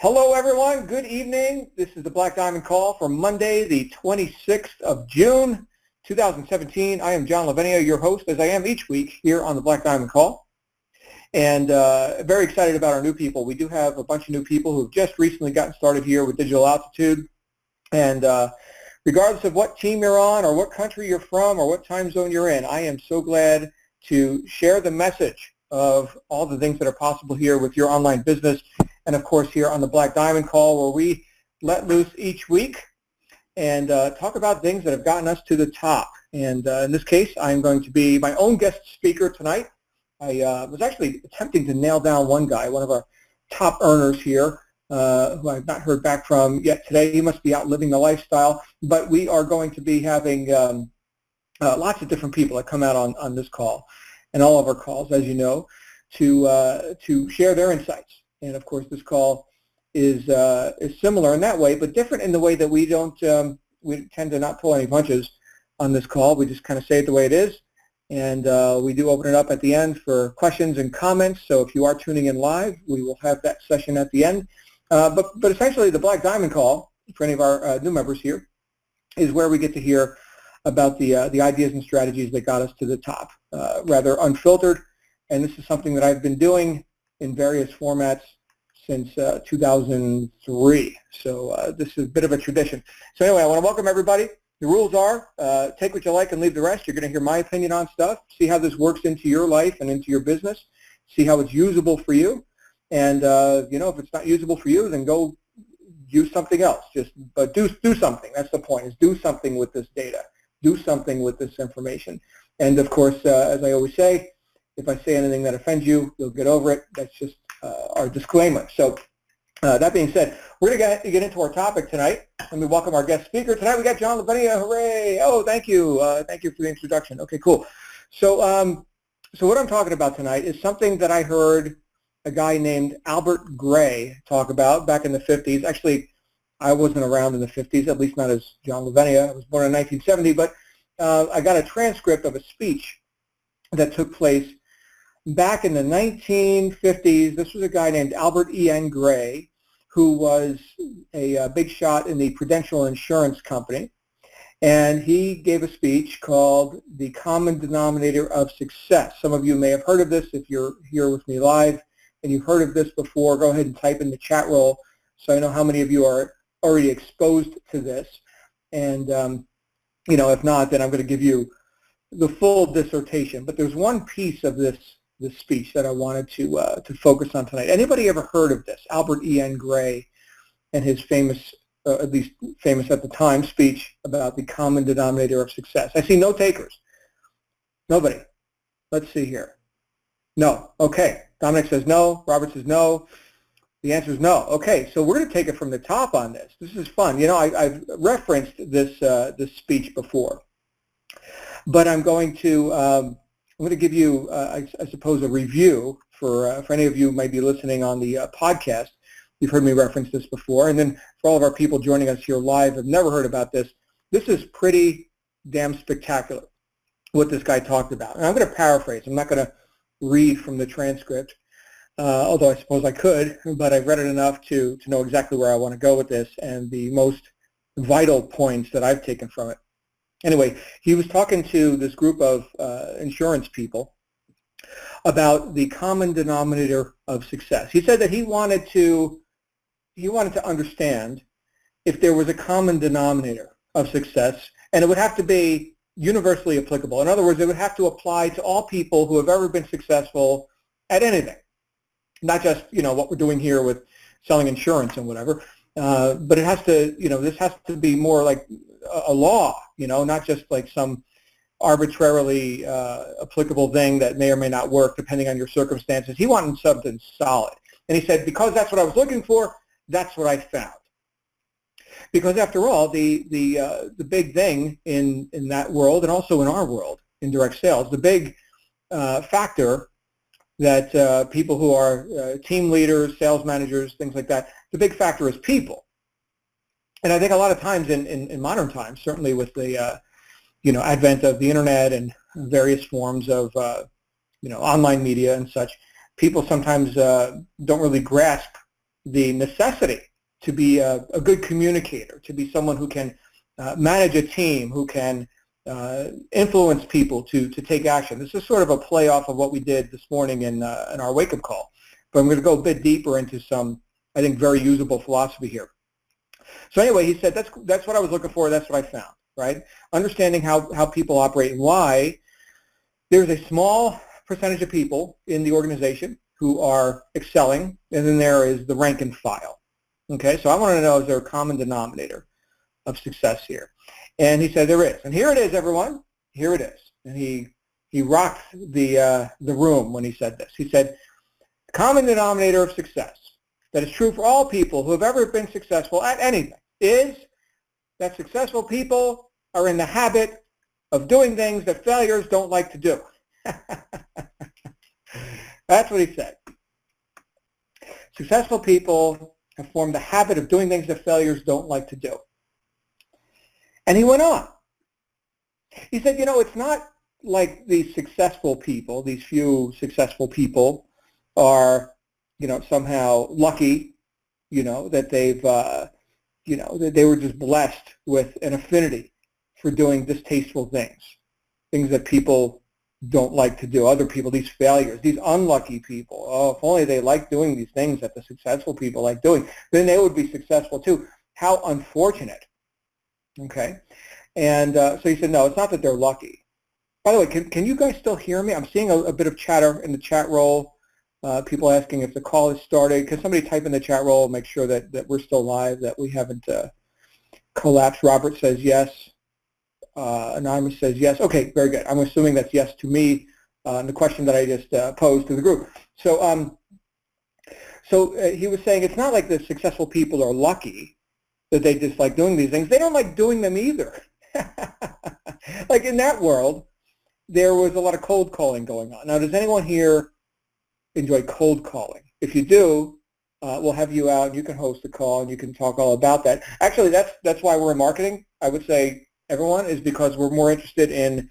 Hello, everyone. Good evening. This is the Black Diamond Call for Monday, the 26th of June, 2017. I am John Lavinia, your host, as I am each week here on the Black Diamond Call. And very excited about our new people. We do have a bunch of new people who have just recently gotten started here with Digital Altitude. And regardless of what team you're on or what country you're from or what time zone you're in, I am so glad to share the message of all the things that are possible here with your online business. And of course, here on the Black Diamond Call, where we let loose each week and talk about things that have gotten us to the top. And in this case, I'm going to be my own guest speaker tonight. I was actually attempting to nail down one guy, one of our top earners here, who I've not heard back from yet today. He must be out living the lifestyle. But we are going to be having lots of different people that come out on this call and all of our calls, as you know, to share their insights. And of course, this call is similar in that way, but different in the way that we tend to not pull any punches on this call. We just kind of say it the way it is, and we do open it up at the end for questions and comments. So if you are tuning in live, we will have that session at the end. But essentially, the Black Diamond Call, for any of our new members here, is where we get to hear about the ideas and strategies that got us to the top, rather unfiltered. And this is something that I've been doing in various formats since 2003. So this is a bit of a tradition. So anyway, I want to welcome everybody. The rules are take what you like and leave the rest. You're going to hear my opinion on stuff, see how this works into your life and into your business, see how it's usable for you. And if it's not usable for you, then go use something else. But do something. That's the point, is do something with this data. Do something with this information. And of course, as I always say, if I say anything that offends you, you'll get over it. That's just our disclaimer. So that being said, we're going to get into our topic tonight. Let me welcome our guest speaker. Tonight we got John Lavinia. Hooray. Oh, thank you. Thank you for the introduction. Okay, cool. So what I'm talking about tonight is something that I heard a guy named Albert Gray talk about back in the 50s. Actually, I wasn't around in the 50s, at least not as John Lavinia. I was born in 1970, but I got a transcript of a speech that took place back in the 1950s. This was a guy named Albert E.N. Gray, who was a big shot in the Prudential Insurance Company. And he gave a speech called The Common Denominator of Success. Some of you may have heard of this. If you're here with me live and you've heard of this before, go ahead and type in the chat roll so I know how many of you are already exposed to this. And, if not, then I'm going to give you the full dissertation. But there's one piece of this speech that I wanted to focus on tonight. Anybody ever heard of this? Albert E.N. Gray and his famous, at least famous at the time, speech about the common denominator of success. I see no takers. Nobody. Let's see here. No. Okay. Dominic says no. Robert says no. The answer is no. Okay, so we're going to take it from the top on this. This is fun. I've referenced this speech before, but I'm going to give you, I suppose, a review for any of you who might be listening on the podcast. You've heard me reference this before. And then for all of our people joining us here live have never heard about this, this is pretty damn spectacular, what this guy talked about. And I'm going to paraphrase. I'm not going to read from the transcript, although I suppose I could, but I've read it enough to know exactly where I want to go with this and the most vital points that I've taken from it. Anyway, he was talking to this group of insurance people about the common denominator of success. He said that he wanted to understand if there was a common denominator of success, and it would have to be universally applicable. In other words, it would have to apply to all people who have ever been successful at anything, not just what we're doing here with selling insurance and whatever. But it has to, this has to be more like a law, not just like some arbitrarily applicable thing that may or may not work depending on your circumstances. He wanted something solid. And he said, because that's what I was looking for, that's what I found. Because after all, the big thing in that world and also in our world, in direct sales, the big factor that people who are team leaders, sales managers, things like that, the big factor is people. And I think a lot of times in modern times, certainly with the advent of the internet and various forms of online media and such, people sometimes don't really grasp the necessity to be a good communicator, to be someone who can manage a team, who can influence people to take action. This is sort of a play off of what we did this morning in our wake-up call. But I'm going to go a bit deeper into some, I think, very usable philosophy here. So anyway, he said, that's what I was looking for. That's what I found, right? Understanding how people operate and why there's a small percentage of people in the organization who are excelling, and then there is the rank and file. Okay, so I want to know, is there a common denominator of success here? And he said there is. And here it is, everyone. Here it is. And he rocked the room when he said this. He said, the common denominator of success that is true for all people who have ever been successful at anything is that successful people are in the habit of doing things that failures don't like to do. That's what he said. Successful people have formed the habit of doing things that failures don't like to do. And he went on. He said, it's not like these successful people, these few successful people are, somehow lucky, that they've, that they were just blessed with an affinity for doing distasteful things that people don't like to do. Other people, these failures, these unlucky people, oh, if only they like doing these things that the successful people like doing, then they would be successful too. How unfortunate. Okay. And so he said, no, it's not that they're lucky. By the way, can you guys still hear me? I'm seeing a bit of chatter in the chat roll. People asking if the call is started. Can somebody type in the chat roll, make sure that we're still live, that we haven't collapsed? Robert says yes. Anonymous says yes. Okay, very good. I'm assuming that's yes to me and the question that I just posed to the group. So, he was saying it's not like the successful people are lucky that they just like doing these things. They don't like doing them either. Like in that world, there was a lot of cold calling going on. Now, does anyone here enjoy cold calling? If you do, we'll have you out and you can host a call and you can talk all about that. Actually, that's why we're in marketing. I would say everyone is because we're more interested in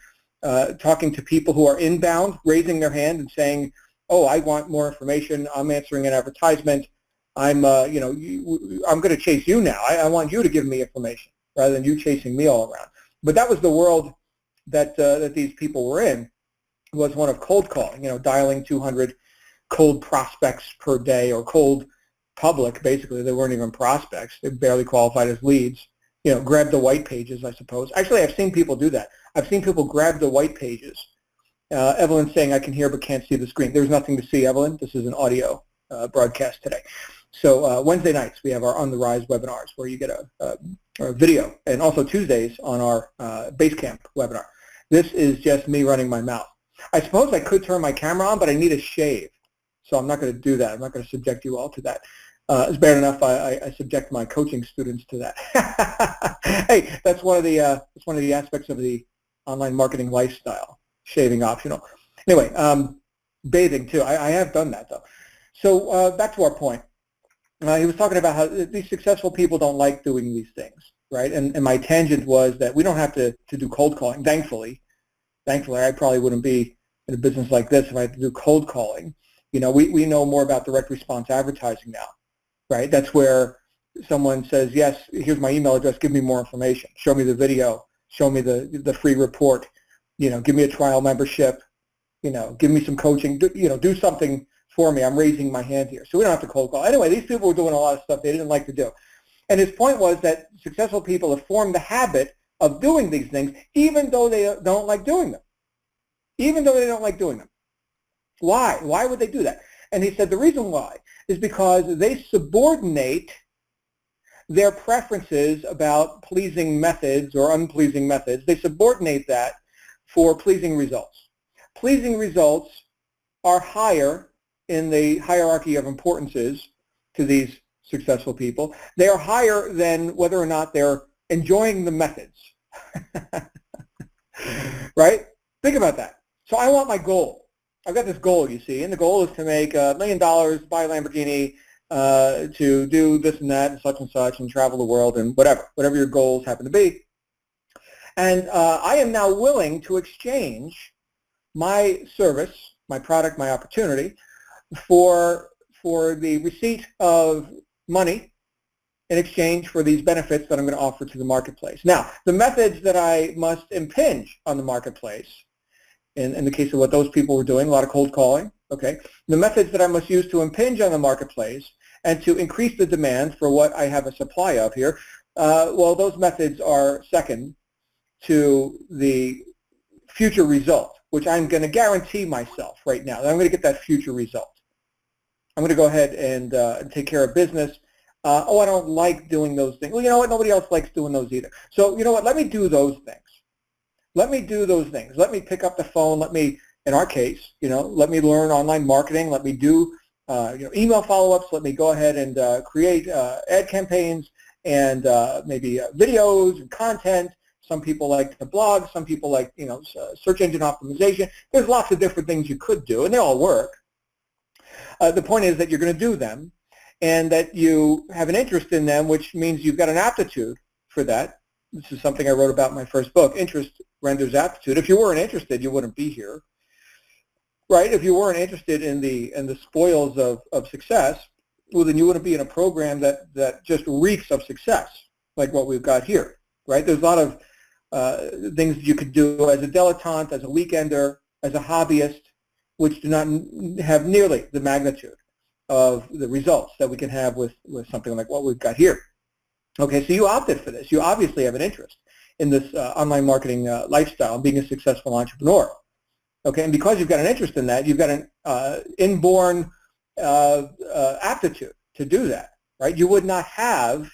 talking to people who are inbound, raising their hand and saying, oh, I want more information. I'm answering an advertisement. I'm going to chase you now. I want you to give me information rather than you chasing me all around. But that was the world that these people were in, was one of cold calling, dialing 200 cold prospects per day, or cold public, basically. They weren't even prospects. They barely qualified as leads. Grab the white pages, I suppose. Actually, I've seen people do that. I've seen people grab the white pages. Evelyn's saying, I can hear but can't see the screen. There's nothing to see, Evelyn. This is an audio broadcast today. So Wednesday nights, we have our On the Rise webinars where you get a video, and also Tuesdays on our Basecamp webinar. This is just me running my mouth. I suppose I could turn my camera on, but I need a shave. So I'm not going to do that. I'm not going to subject you all to that. It's bad enough I subject my coaching students to that. Hey, that's one of the aspects of the online marketing lifestyle, shaving optional. Anyway, bathing too. I have done that though. So back to our point. He was talking about how these successful people don't like doing these things, right? And my tangent was that we don't have to do cold calling. Thankfully, I probably wouldn't be in a business like this if I had to do cold calling. We know more about direct response advertising now, right? That's where someone says, yes, here's my email address, give me more information. Show me the video, show me the free report, give me a trial membership, give me some coaching, do something for me. I'm raising my hand here. So we don't have to cold call. Anyway, these people were doing a lot of stuff they didn't like to do. And his point was that successful people have formed the habit of doing these things even though they don't like doing them. Even though they don't like doing them. Why? Why would they do that? And he said the reason why is because they subordinate their preferences about pleasing methods or unpleasing methods. They subordinate that for pleasing results. Pleasing results are higher in the hierarchy of importances to these successful people. They are higher than whether or not they're enjoying the methods. Right? Think about that. So I want my goal. I've got this goal, you see, and the goal is to make $1 million, buy a Lamborghini, to do this and that and such, and travel the world, and whatever your goals happen to be. And I am now willing to exchange my service, my product, my opportunity for for the receipt of money in exchange for these benefits that I'm going to offer to the marketplace. Now, the methods that I must impinge on the marketplace, in the case of what those people were doing, a lot of cold calling, okay, the methods that I must use to impinge on the marketplace and to increase the demand for what I have a supply of here, well, those methods are second to the future result, which I'm going to guarantee myself right now. I'm going to get that future result. I'm going to go ahead and take care of business. Oh, I don't like doing those things. Well, you know what? Nobody else likes doing those either. So, you know what? Let me do those things. Let me do those things. Let me pick up the phone. Let me, in our case, let me learn online marketing. Let me do, email follow-ups. Let me go ahead and create ad campaigns and maybe videos and content. Some people like to blog. Some people like, search engine optimization. There's lots of different things you could do, and they all work. The point is that you're going to do them, and that you have an interest in them, which means you've got an aptitude for that. This is something I wrote about in my first book, Interest Renders Aptitude. If you weren't interested, you wouldn't be here, right? If you weren't interested in the spoils of success, well, then you wouldn't be in a program that just reeks of success, like what we've got here, right? There's a lot of things that you could do as a dilettante, as a weekender, as a hobbyist, which do not have nearly the magnitude of the results that we can have with something like what we've got here. Okay, so you opted for this. You obviously have an interest in this online marketing lifestyle and being a successful entrepreneur. Okay, and because you've got an interest in that, you've got an inborn aptitude to do that, right? You would not have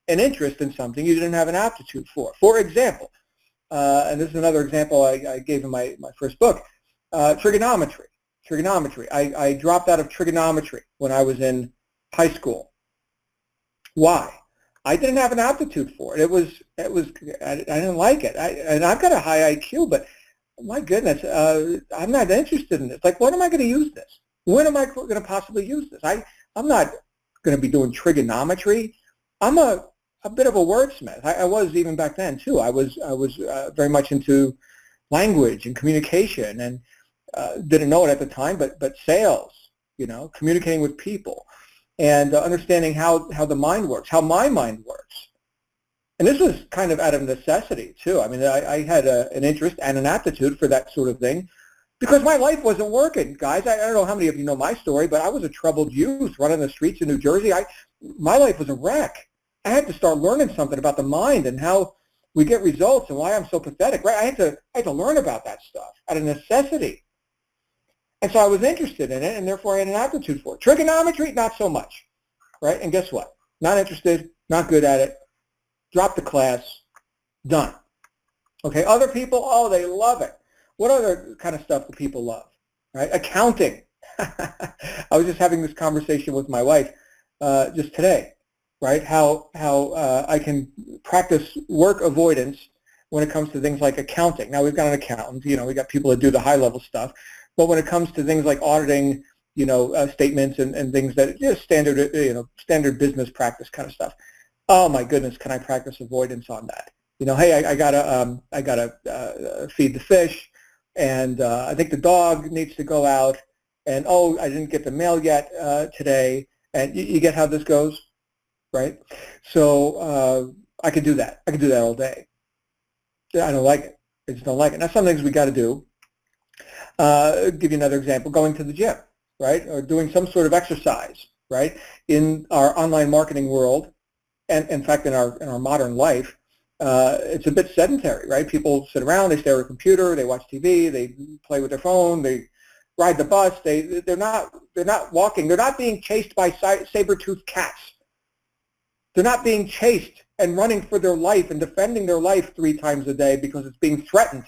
an interest in something you didn't have an aptitude for. For example, and this is another example I gave in my first book, trigonometry. I dropped out of trigonometry when I was in high school. Why? I didn't have an aptitude for it. I didn't like it. And I've got a high IQ, but my goodness, I'm not interested in this. Like, when am I going to use this? When am I going to possibly use this? I'm not going to be doing trigonometry. I'm a bit of a wordsmith. I was even back then too. I was very much into language and communication, and didn't know it at the time, but sales, communicating with people, and understanding how the mind works, how my mind works. And this was kind of out of necessity too. I mean, I had an interest and an aptitude for that sort of thing because my life wasn't working, guys. I don't know how many of you know my story, but I was a troubled youth running the streets of New Jersey. My life was a wreck. I had to start learning something about the mind and how we get results and why I'm so pathetic, right? I had to learn about that stuff out of necessity. And so I was interested in it, and therefore I had an aptitude for it. Trigonometry, not so much, right? And guess what? Not interested, not good at it, dropped the class, done. Okay, other people, oh, they love it. What other kind of stuff do people love, right? Accounting. I was just having this conversation with my wife just today, right? How I can practice work avoidance when it comes to things like accounting. Now, we've got an accountant, we got people that do the high-level stuff. But when it comes to things like auditing, statements and things that just standard business practice kind of stuff, oh my goodness, can I practice avoidance on that? Hey, I gotta feed the fish, and I think the dog needs to go out, and oh, I didn't get the mail yet today, and you get how this goes, right? So I could do that. I could do that all day. I don't like it. I just don't like it. Now, some things we got to do. Give you another example, going to the gym, right, or doing some sort of exercise, right, in our online marketing world, and in fact in our modern life, it's a bit sedentary, right? People sit around, they stare at a computer, they watch TV, they play with their phone, they ride the bus, they're not walking, they're not being chased by saber-toothed cats. They're not being chased and running for their life and defending their life 3 times a day because it's being threatened.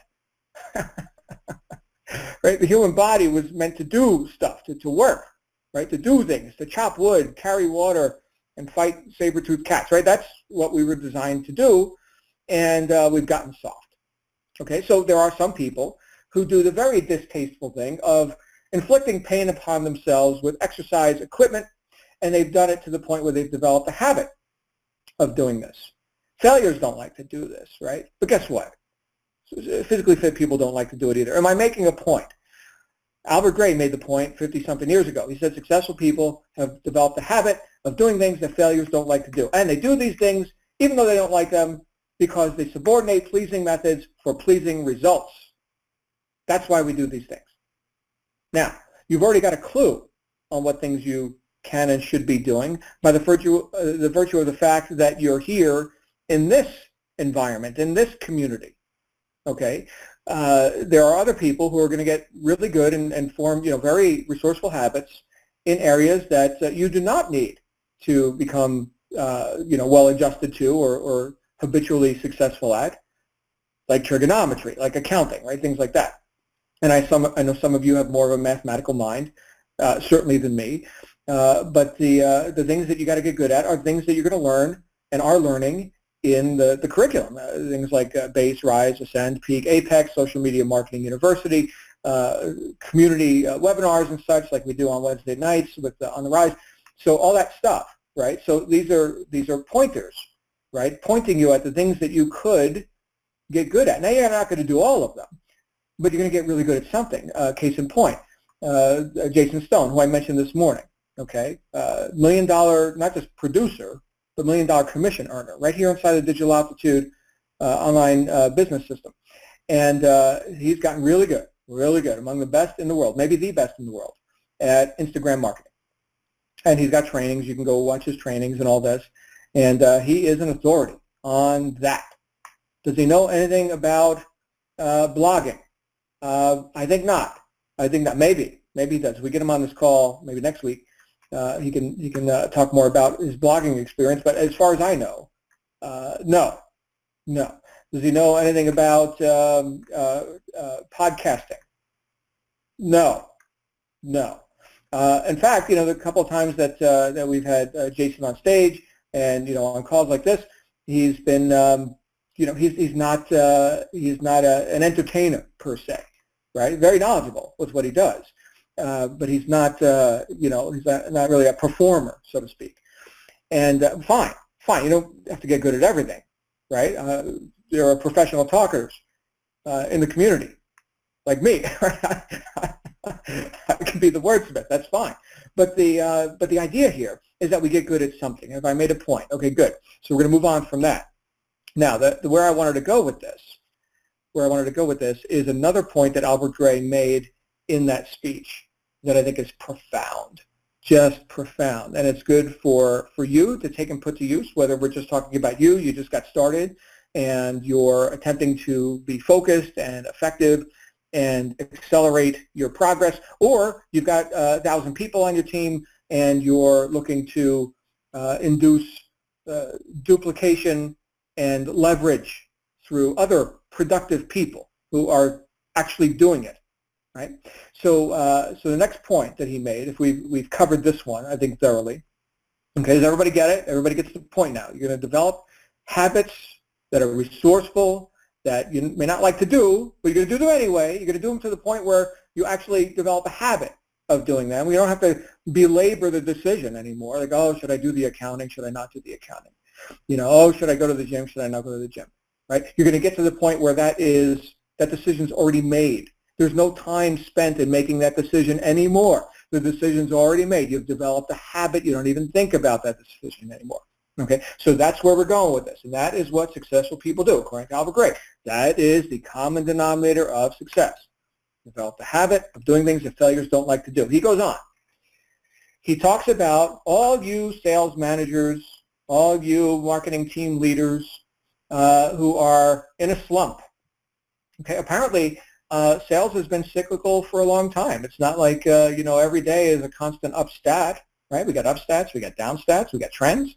Right? The human body was meant to do stuff, to work, right? To do things, to chop wood, carry water, and fight saber-toothed cats, right? That's what we were designed to do, and we've gotten soft. Okay, so there are some people who do the very distasteful thing of inflicting pain upon themselves with exercise equipment, and they've done it to the point where they've developed a habit of doing this. Failures don't like to do this, right? But guess what? Physically fit people don't like to do it either. Am I making a point? Albert Gray made the point 50-something years ago. He said successful people have developed a habit of doing things that failures don't like to do. And they do these things even though they don't like them because they subordinate pleasing methods for pleasing results. That's why we do these things. Now, you've already got a clue on what things you can and should be doing by the virtue of the fact that you're here in this environment, in this community. Okay, there are other people who are going to get really good and form, very resourceful habits in areas that you do not need to become, well adjusted to or habitually successful at, like trigonometry, like accounting, right? Things like that. And I know some of you have more of a mathematical mind, certainly than me. But the things that you got to get good at are things that you're going to learn and are learning in the curriculum. Things like Base, Rise, Ascend, Peak, Apex, Social Media Marketing University, community webinars and such, like we do on Wednesday nights with On the Rise. So all that stuff, right? So these are pointers, right? Pointing you at the things that you could get good at. Now you're not going to do all of them, but you're going to get really good at something. Case in point, Jason Stone, who I mentioned this morning. Okay, $1 million, not just producer, but $1 million commission earner, right here inside the Digital Altitude online business system. And he's gotten really good, among the best in the world, maybe the best in the world at Instagram marketing. And he's got trainings. You can go watch his trainings and all this. And he is an authority on that. Does he know anything about blogging? I think not. Maybe he does. If we get him on this call, maybe next week, he can talk more about his blogging experience. But as far as I know, no. Does he know anything about podcasting? No. In fact, the couple of times that we've had Jason on stage and on calls like this, he's been he's not an entertainer per se, right? Very knowledgeable with what he does. But he's not, he's not really a performer, so to speak. And fine. You don't have to get good at everything, right? There are professional talkers in the community, like me. I can be the wordsmith. That's fine. But the idea here is that we get good at something. If I made a point, okay, good. So we're going to move on from that. Now, where I wanted to go with this is another point that Albert Gray made in that speech that I think is profound, just profound. And it's good for you to take and put to use, whether we're just talking about you just got started and you're attempting to be focused and effective and accelerate your progress, or you've got 1,000 people on your team and you're looking to induce duplication and leverage through other productive people who are actually doing it. Right. So the next point that he made, if we've covered this one, I think thoroughly. Okay, does everybody get it? Everybody gets the point now. You're going to develop habits that are resourceful, that you may not like to do, but you're going to do them anyway. You're going to do them to the point where you actually develop a habit of doing them. We don't have to belabor the decision anymore. Like, oh, should I do the accounting? Should I not do the accounting? Oh, should I go to the gym? Should I not go to the gym? Right? You're going to get to the point where that decision's already made. There's no time spent in making that decision anymore. The decision's already made. You've developed a habit. You don't even think about that decision anymore. Okay, so that's where we're going with this, and that is what successful people do, according to Albert Gray. That is the common denominator of success. Develop the habit of doing things that failures don't like to do. He goes on. He talks about all you sales managers, all you marketing team leaders who are in a slump. Okay, apparently, sales has been cyclical for a long time. It's not like, every day is a constant up stat, right? We got up stats, we got down stats, we got trends,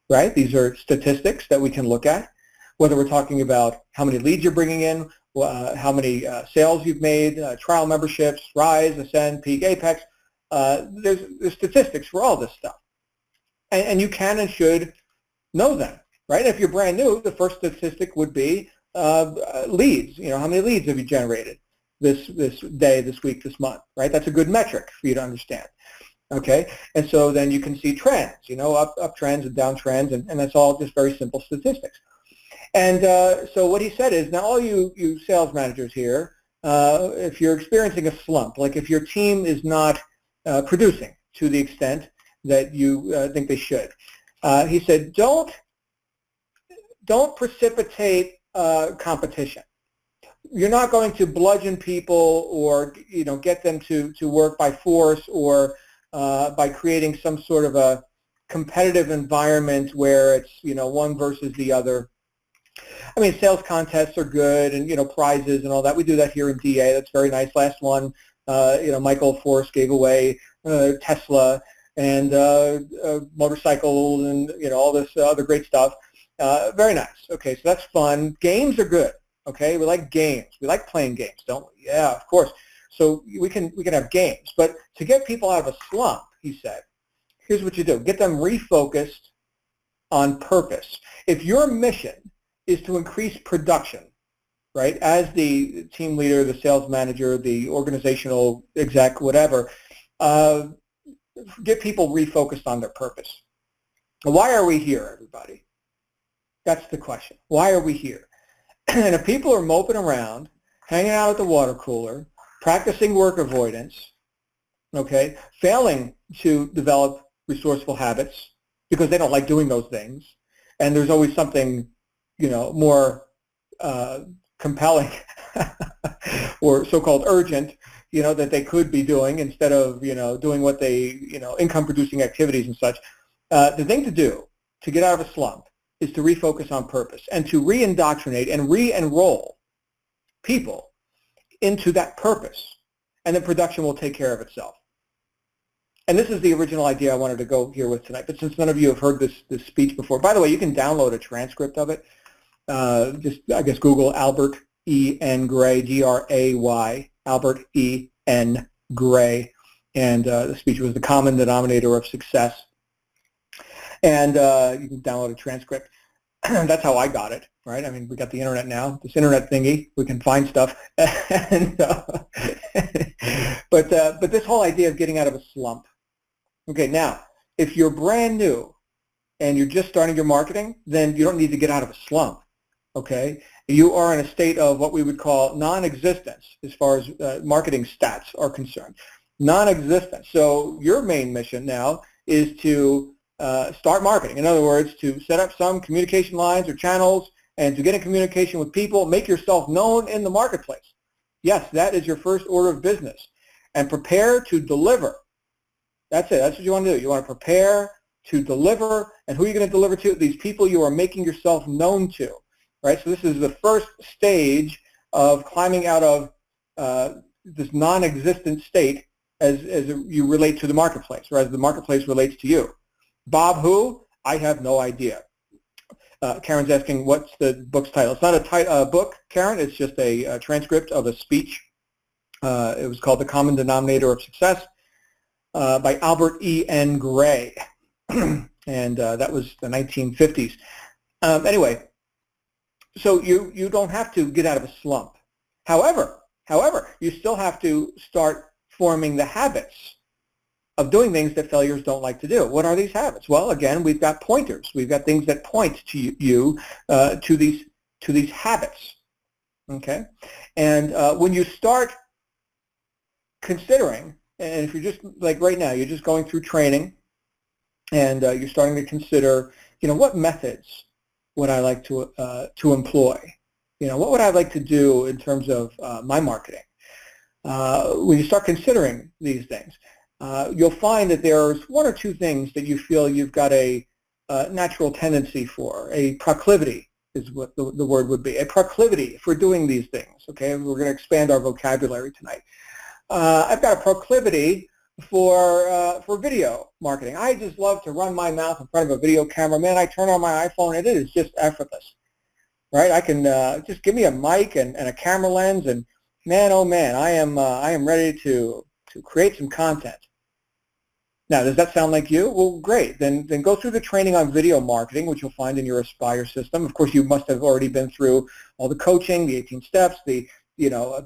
right? These are statistics that we can look at, whether we're talking about how many leads you're bringing in, how many sales you've made, trial memberships, Rise, Ascend, Peak, Apex. There's statistics for all this stuff. And you can and should know them, right? If you're brand new, the first statistic would be leads. How many leads have you generated this day, this week, this month, right? That's a good metric for you to understand. Okay, and so then you can see trends, up trends and down trends, and that's all just very simple statistics. And so what he said is, now all you sales managers here, if you're experiencing a slump, like if your team is not producing to the extent that you think they should. He said, don't precipitate competition. You're not going to bludgeon people or get them to work by force or by creating some sort of a competitive environment where it's one versus the other. I mean, sales contests are good, and prizes and all that. We do that here in DA. That's very nice. Last one, Michael Force gave away Tesla and motorcycles and all this other great stuff. Very nice. Okay, so that's fun. Games are good. Okay, we like games. We like playing games, don't we? Yeah, of course. So we can have games, but to get people out of a slump, he said, here's what you do: get them refocused on purpose. If your mission is to increase production, right, as the team leader, the sales manager, the organizational exec, whatever, get people refocused on their purpose. Why are we here, everybody? That's the question. Why are we here? And if people are moping around, hanging out at the water cooler, practicing work avoidance, okay, failing to develop resourceful habits because they don't like doing those things, and there's always something more compelling or so-called urgent, that they could be doing instead of, doing what they, income-producing activities and such. The thing to do to get out of a slump is to refocus on purpose and to re-indoctrinate and re-enroll people into that purpose, and then production will take care of itself. And this is the original idea I wanted to go here with tonight, but since none of you have heard this speech before, by the way, you can download a transcript of it. Just, I guess, Google Albert E. N. Gray, Gray, Albert E. N. Gray, and the speech was the common denominator of success. And you can download a transcript. That's how I got it, right? I mean, we got the internet now, this internet thingy, we can find stuff. And, but this whole idea of getting out of a slump. Okay, now, if you're brand new and you're just starting your marketing, then you don't need to get out of a slump. Okay, you are in a state of what we would call non-existence as far as marketing stats are concerned. Non-existence. So your main mission now is to start marketing. In other words, to set up some communication lines or channels and to get in communication with people, make yourself known in the marketplace. Yes, that is your first order of business. And prepare to deliver. That's it. That's what you want to do. You want to prepare to deliver. And who are you going to deliver to? These people you are making yourself known to. Right? So this is the first stage of climbing out of this non-existent state as you relate to the marketplace, or as the marketplace relates to you. Bob who? I have no idea. Karen's asking, what's the book's title? It's not a book, Karen. It's just a transcript of a speech. It was called The Common Denominator of Success by Albert E. N. Gray. And that was the 1950s. Anyway, so you don't have to get out of a slump. However, you still have to start forming the habits of doing things that failures don't like to do. What are these habits? Well, again, we've got pointers. We've got things that point to you to these habits. Okay, and when you start considering, and if you're just like right now, you're just going through training, and you're starting to consider, what methods would I like to employ? What would I like to do in terms of my marketing? When you start considering these things, you'll find that there's one or two things that you feel you've got a natural tendency for, a proclivity is what the word would be, a proclivity for doing these things. Okay, we're going to expand our vocabulary tonight. I've got a proclivity for video marketing. I just love to run my mouth in front of a video camera. Man, I turn on my iPhone and it is just effortless, right? I can just give me a mic and a camera lens, and man, oh man, I am ready to create some content. Now, does that sound like you? Well, great. Then go through the training on video marketing, which you'll find in your Aspire system. Of course, you must have already been through all the coaching, the 18 steps, the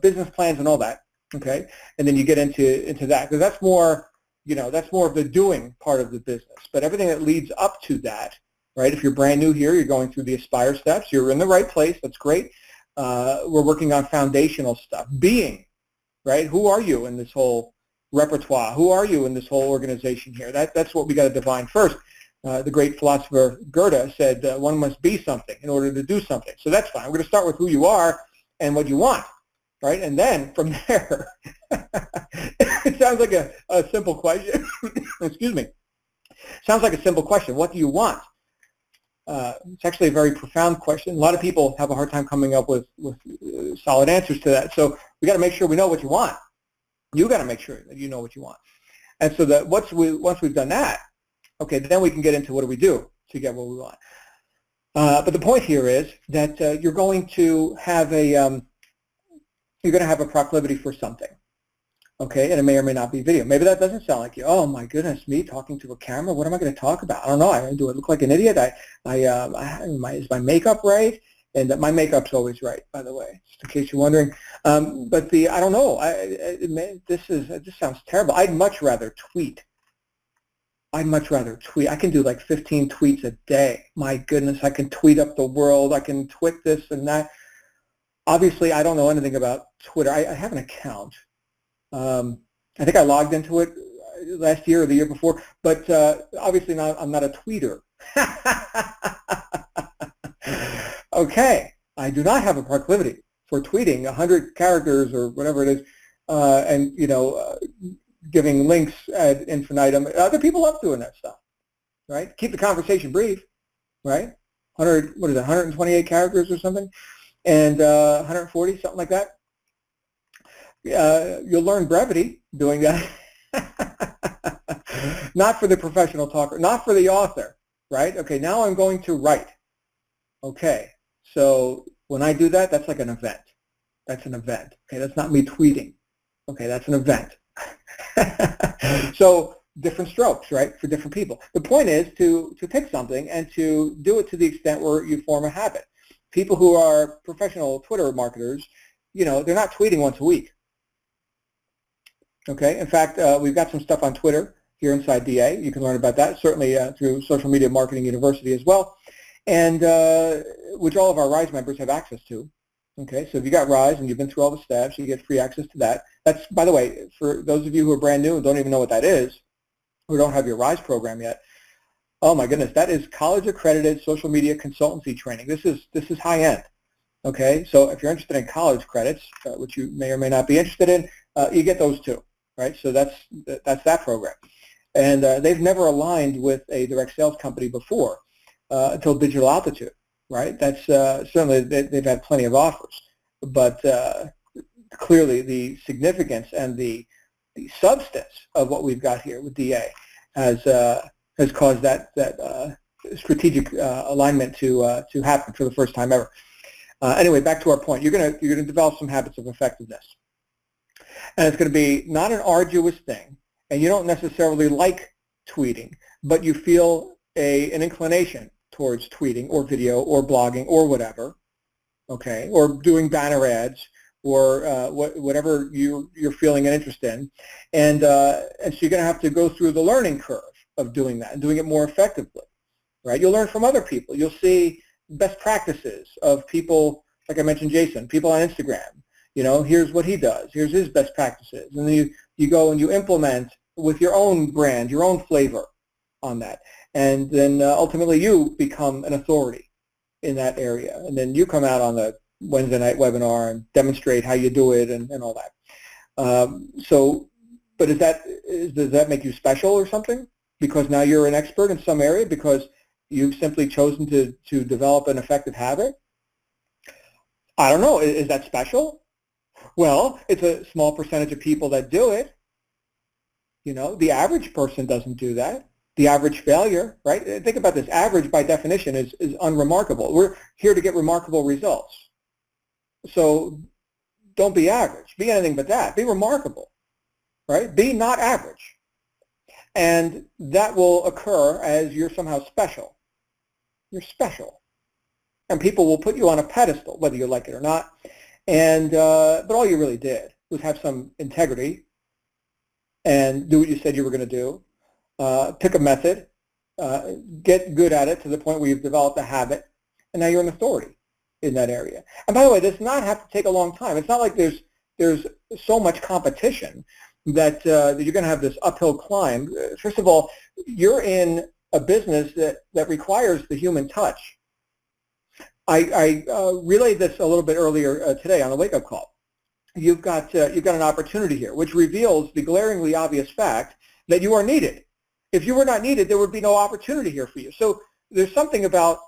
business plans, and all that. Okay, and then you get into that, because that's more of the doing part of the business. But everything that leads up to that, right? If you're brand new here, you're going through the Aspire steps. You're in the right place. That's great. We're working on foundational stuff. Being, right? Who are you in this whole repertoire? Who are you in this whole organization here? That's what we got to define first. The great philosopher Goethe said one must be something in order to do something. So that's fine. We're going to start with who you are and what you want, right? And then from there, it sounds like a simple question. Excuse me. Sounds like a simple question. What do you want? It's actually a very profound question. A lot of people have a hard time coming up with solid answers to that. So we got to make sure we know what you want. You got to make sure that you know what you want. And so that once we've done that, okay, then we can get into what do we do to get what we want. But the point here is that you're going to have a proclivity for something. Okay, and it may or may not be video. Maybe that doesn't sound like you. Oh my goodness, me talking to a camera. What am I going to talk about? I don't know. Do I look like an idiot? Is my makeup right? And my makeup's always right, by the way, just in case you're wondering. But I don't know. This sounds terrible. I'd much rather tweet. I can do like 15 tweets a day. My goodness, I can tweet up the world. I can tweet this and that. Obviously, I don't know anything about Twitter. I have an account. I think I logged into it last year or the year before, but obviously I'm not a tweeter. Okay, I do not have a proclivity for tweeting 100 characters or whatever it is, and giving links ad infinitum. Other people love doing that stuff, right? Keep the conversation brief, right? 128 characters or something, and 140, something like that. You'll learn brevity doing that. Not for the professional talker, not for the author, right? Okay, now I'm going to write. Okay, so when I do that, that's like an event. That's an event. Okay, that's not me tweeting. Okay, that's an event. So different strokes, right, for different people. The point is to pick something and to do it to the extent where you form a habit. People who are professional Twitter marketers, they're not tweeting once a week. Okay. In fact, we've got some stuff on Twitter here inside DA. You can learn about that, certainly through Social Media Marketing University as well, and which all of our RISE members have access to. Okay, so if you got RISE and you've been through all the steps, you get free access to that. That's, by the way, for those of you who are brand new and don't even know what that is, who don't have your RISE program yet, oh my goodness, that is college-accredited social media consultancy training. This is high-end. Okay, so if you're interested in college credits, which you may or may not be interested in, you get those too. Right, so that's that program, and they've never aligned with a direct sales company before until Digital Altitude, right? That's certainly they've had plenty of offers, but clearly the significance and the substance of what we've got here with DA has caused that strategic alignment to happen for the first time ever. Anyway, back to our point. You're gonna develop some habits of effectiveness. And it's going to be not an arduous thing, and you don't necessarily like tweeting, but you feel an inclination towards tweeting or video or blogging or whatever, okay, or doing banner ads or whatever you're feeling an interest in, and so you're going to have to go through the learning curve of doing that and doing it more effectively, right? You'll learn from other people. You'll see best practices of people, like I mentioned, Jason, people on Instagram. Here's what he does. Here's his best practices. And then you go and you implement with your own brand, your own flavor on that. And then ultimately you become an authority in that area. And then you come out on the Wednesday night webinar and demonstrate how you do it and all that. But does that make you special or something? Because now you're an expert in some area because you've simply chosen to develop an effective habit? I don't know. Is that special? Well, it's a small percentage of people that do it. The average person doesn't do that. The average failure, right? Think about this. Average, by definition, is unremarkable. We're here to get remarkable results. So don't be average. Be anything but that. Be remarkable, right? Be not average. And that will occur as you're somehow special. You're special. And people will put you on a pedestal, whether you like it or not. And but all you really did was have some integrity and do what you said you were going to do. Pick a method, get good at it to the point where you've developed a habit, and now you're an authority in that area. And by the way, this does not have to take a long time. It's not like there's so much competition that you're going to have this uphill climb. First of all, you're in a business that requires the human touch. I relayed this a little bit earlier today on the wake-up call. You've got an opportunity here, which reveals the glaringly obvious fact that you are needed. If you were not needed, there would be no opportunity here for you. So there's something about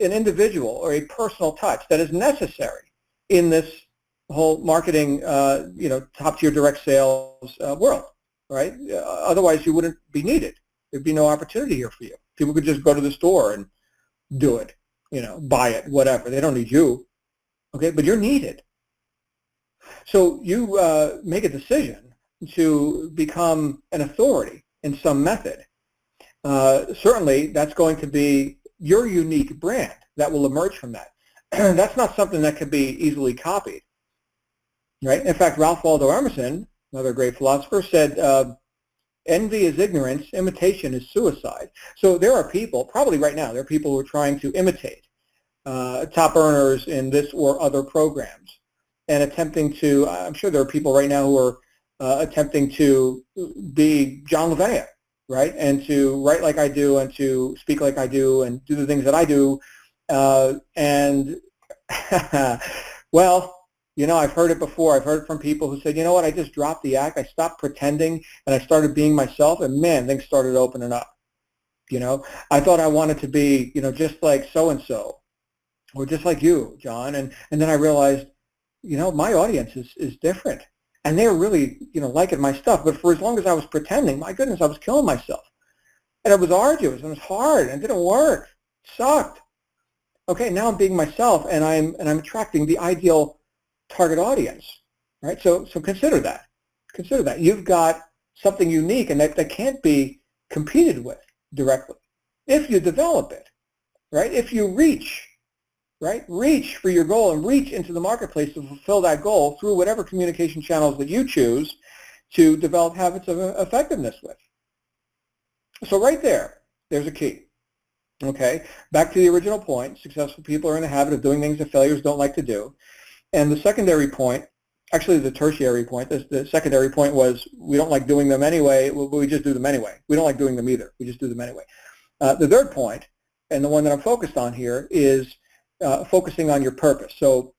an individual or a personal touch that is necessary in this whole marketing, top-tier direct sales world, right? Otherwise, you wouldn't be needed. There'd be no opportunity here for you. People could just go to the store and do it, buy it, whatever. They don't need you, okay? But you're needed. So you make a decision to become an authority in some method. Certainly, that's going to be your unique brand that will emerge from that. That's not something that can be easily copied, right? In fact, Ralph Waldo Emerson, another great philosopher, said, envy is ignorance, imitation is suicide. So there are people, probably right now, there are people who are trying to imitate top earners in this or other programs and attempting to, I'm sure there are people right now who are attempting to be John Lavenio, right? And to write like I do and to speak like I do and do the things that I do. Well, I've heard it before. I've heard it from people who said, you know what, I just dropped the act. I stopped pretending and I started being myself, and man, things started opening up. I thought I wanted to be, just like so-and-so or just like you, John. And then I realized, my audience is different. And they were really, liking my stuff. But for as long as I was pretending, my goodness, I was killing myself. And it was arduous, and it was hard, and it didn't work. It sucked. Okay, now I'm being myself, and I'm attracting the ideal target audience, right? So consider that. Consider that. You've got something unique, and that can't be competed with directly if you develop it, right? If you reach, right? Reach for your goal and reach into the marketplace to fulfill that goal through whatever communication channels that you choose to develop habits of effectiveness with. So right there's a key. Okay, back to the original point, successful people are in the habit of doing things that failures don't like to do. And the secondary point, actually the tertiary point, the secondary point was we don't like doing them anyway, we just do them anyway. We don't like doing them either, we just do them anyway. The third point, and the one that I'm focused on here, is focusing on your purpose. So,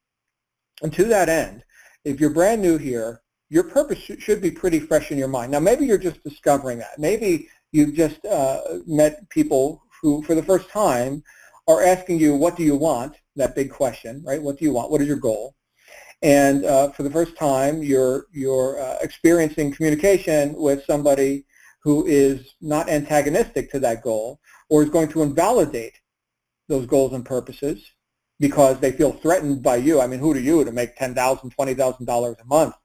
and to that end, if you're brand new here, your purpose should be pretty fresh in your mind. Now, maybe you're just discovering that. Maybe you've just met people who, for the first time, are asking you, what do you want? That big question, right? What do you want? What is your goal? And for the first time, you're experiencing communication with somebody who is not antagonistic to that goal or is going to invalidate those goals and purposes because they feel threatened by you. I mean, who are you to make $10,000, $20,000 a month?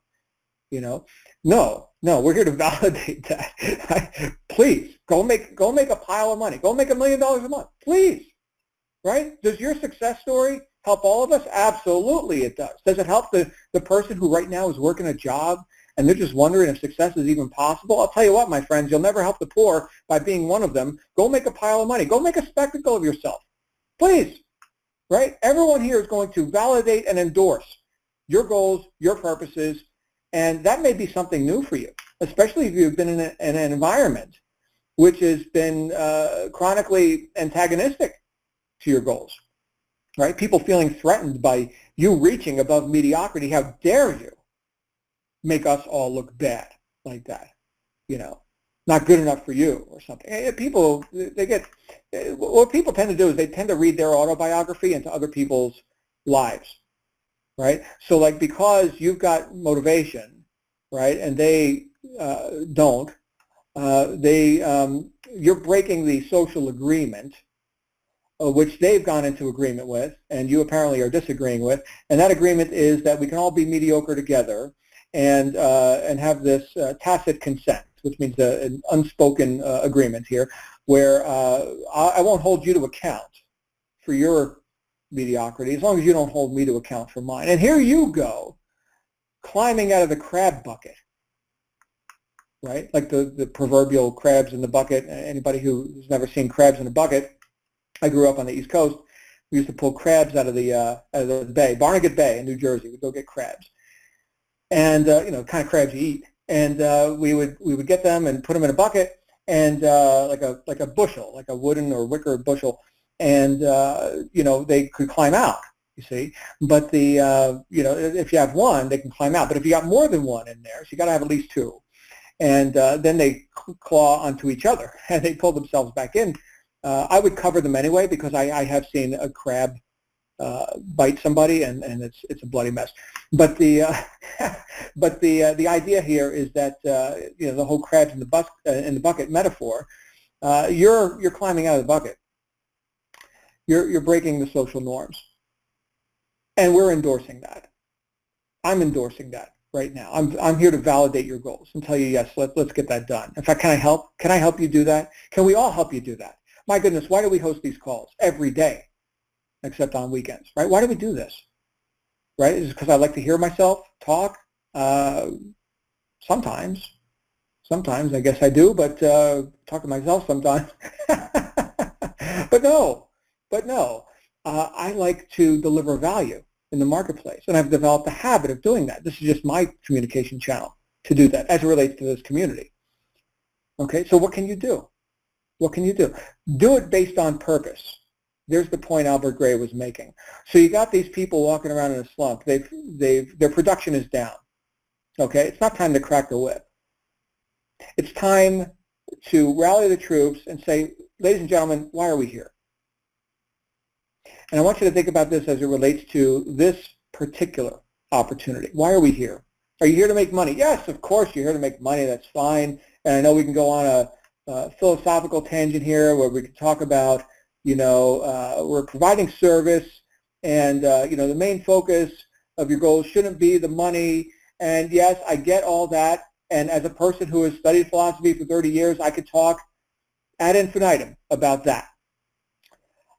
No, we're here to validate that. Please, go make a pile of money. Go make $1 million a month, please. Right? Does your success story help all of us? Absolutely it does. Does it help the person who right now is working a job and they're just wondering if success is even possible? I'll tell you what, my friends, you'll never help the poor by being one of them. Go make a pile of money. Go make a spectacle of yourself. Please. Right? Everyone here is going to validate and endorse your goals, your purposes, and that may be something new for you, especially if you've been in an environment which has been chronically antagonistic to your goals, right? People feeling threatened by you reaching above mediocrity. How dare you make us all look bad like that, not good enough for you or something. People, what people tend to do is they tend to read their autobiography into other people's lives, right? So like because you've got motivation, right, and they don't, you're breaking the social agreement which they've gone into agreement with, and you apparently are disagreeing with, and that agreement is that we can all be mediocre together and have this tacit consent, which means an unspoken agreement here, where I won't hold you to account for your mediocrity as long as you don't hold me to account for mine. And here you go, climbing out of the crab bucket, right? Like the proverbial crabs in the bucket. Anybody who's never seen crabs in a bucket, I grew up on the East Coast. We used to pull crabs out of the bay, Barnegat Bay in New Jersey. We'd go get crabs, and kind of crabs you eat. And we would get them and put them in a bucket, and like a bushel, like a wooden or wicker bushel, and they could climb out. You see, but if you have one, they can climb out. But if you got more than one in there, so you got to have at least two. And then they claw onto each other, and they pull themselves back in. I would cover them anyway because I have seen a crab bite somebody, and it's a bloody mess. But the idea here is that the whole crabs in the bucket metaphor. You're climbing out of the bucket. You're breaking the social norms, and we're endorsing that. I'm endorsing that right now. I'm here to validate your goals and tell you, yes, let's get that done. In fact, can I help? Can I help you do that? Can we all help you do that? My goodness, why do we host these calls every day, except on weekends, right? Why do we do this, right? Is it because I like to hear myself talk? Sometimes, I guess I do, but talk to myself sometimes. But no, I like to deliver value in the marketplace, and I've developed a habit of doing that. This is just my communication channel to do that as it relates to this community. Okay, so what can you do? What can you do? Do it based on purpose. There's the point Albert Gray was making. So you got these people walking around in a slump. Their production is down. Okay, it's not time to crack the whip. It's time to rally the troops and say, ladies and gentlemen, why are we here? And I want you to think about this as it relates to this particular opportunity. Why are we here? Are you here to make money? Yes, of course you're here to make money. That's fine. And I know we can go on a philosophical tangent here where we can talk about, we're providing service, and, the main focus of your goals shouldn't be the money. And yes, I get all that. And as a person who has studied philosophy for 30 years, I could talk ad infinitum about that.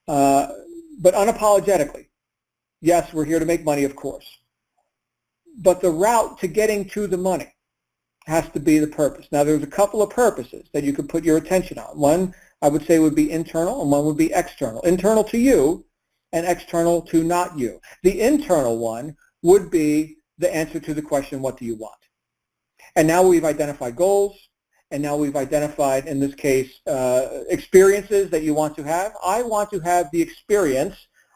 But unapologetically, yes, we're here to make money, of course. But the route to getting to the money has to be the purpose. Now, there's a couple of purposes that you could put your attention on. One, I would say, would be internal, and one would be external. Internal to you and external to not you. The internal one would be the answer to the question, what do you want? And now we've identified goals, and now we've identified, in this case, experiences that you want to have. I want to have the experience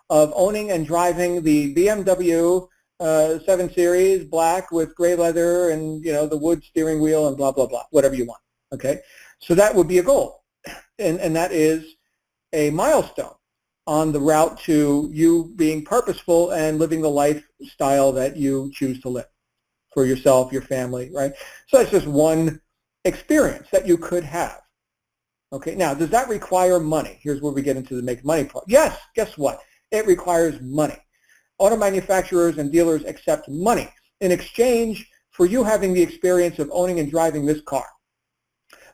of owning and driving the BMW 7 Series, black with gray leather and, the wood steering wheel and blah, blah, blah, whatever you want, okay? So that would be a goal, and that is a milestone on the route to you being purposeful and living the lifestyle that you choose to live for yourself, your family, right? So that's just one experience that you could have. Okay, now, does that require money? Here's where we get into the make money part. Yes, guess what? It requires money. Auto manufacturers and dealers accept money in exchange for you having the experience of owning and driving this car.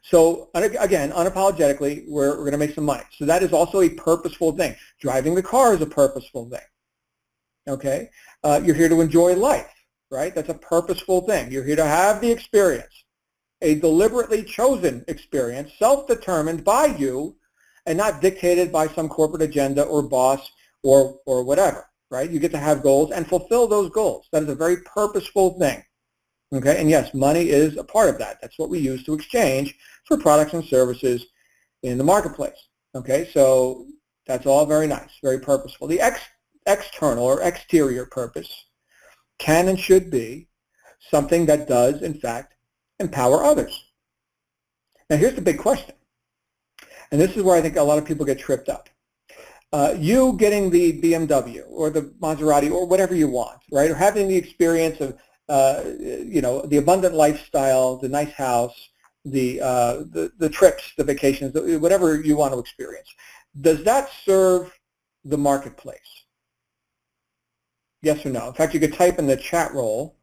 So again, unapologetically, we're going to make some money. So that is also a purposeful thing. Driving the car is a purposeful thing. Okay, you're here to enjoy life, right? That's a purposeful thing. You're here to have the experience, a deliberately chosen experience, self-determined by you, and not dictated by some corporate agenda or boss or whatever, right? You get to have goals and fulfill those goals. That is a very purposeful thing. Okay, and yes, money is a part of that. That's what we use to exchange for products and services in the marketplace. Okay, so that's all very nice, very purposeful. The external or exterior purpose can and should be something that does, in fact, empower others. Now, here's the big question, and this is where I think a lot of people get tripped up. You getting the BMW or the Maserati or whatever you want, right, or having the experience of the abundant lifestyle, the nice house, the trips, the vacations, whatever you want to experience. Does that serve the marketplace? Yes or no? In fact, you could type in the chat roll,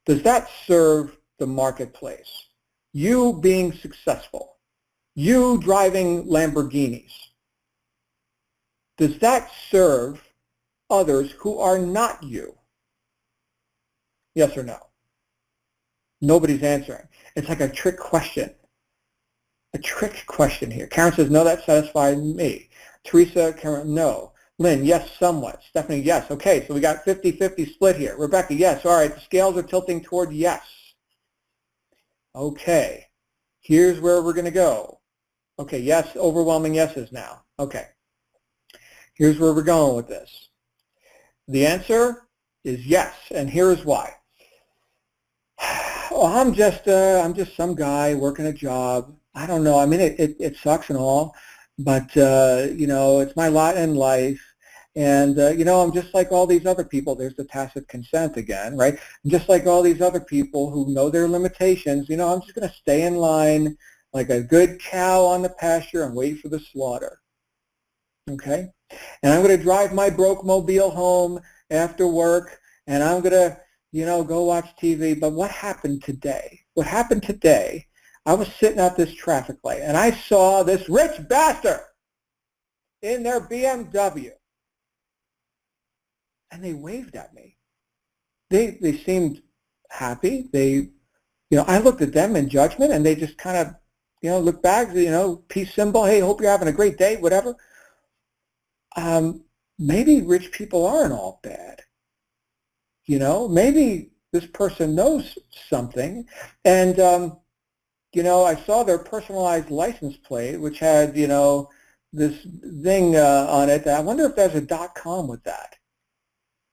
does that serve the marketplace? You being successful, you driving Lamborghinis, does that serve others who are not you? Yes or no? Nobody's answering. It's like a trick question. A trick question here. Karen says, no, that satisfies me. Teresa, Karen, no. Lynn, yes, somewhat. Stephanie, yes. Okay, so we got 50-50 split here. Rebecca, yes. All right, the scales are tilting toward yes. Okay, here's where we're going to go. Okay, yes, overwhelming yeses now. Okay, here's where we're going with this. The answer is yes, and here's why. Well, I'm just some guy working a job. I don't know. I mean, it sucks and all, but you know, it's my lot in life. And you know, I'm just like all these other people. There's the tacit consent again, right? I'm just like all these other people who know their limitations. You know, I'm just going to stay in line like a good cow on the pasture and wait for the slaughter. Okay? And I'm going to drive my broke mobile home after work, and I'm going to, you know, go watch TV. But what happened today? What happened today? I was sitting at this traffic light, and I saw this rich bastard in their BMW, and they waved at me. They seemed happy. They, you know, I looked at them in judgment, and they just kind of, you know, looked back, you know, peace symbol. Hey, hope you're having a great day, whatever. Maybe rich people aren't all bad. You know, maybe this person knows something. And, you know, I saw their personalized license plate, which had, you know, this thing on it. I wonder if there's a .com with that.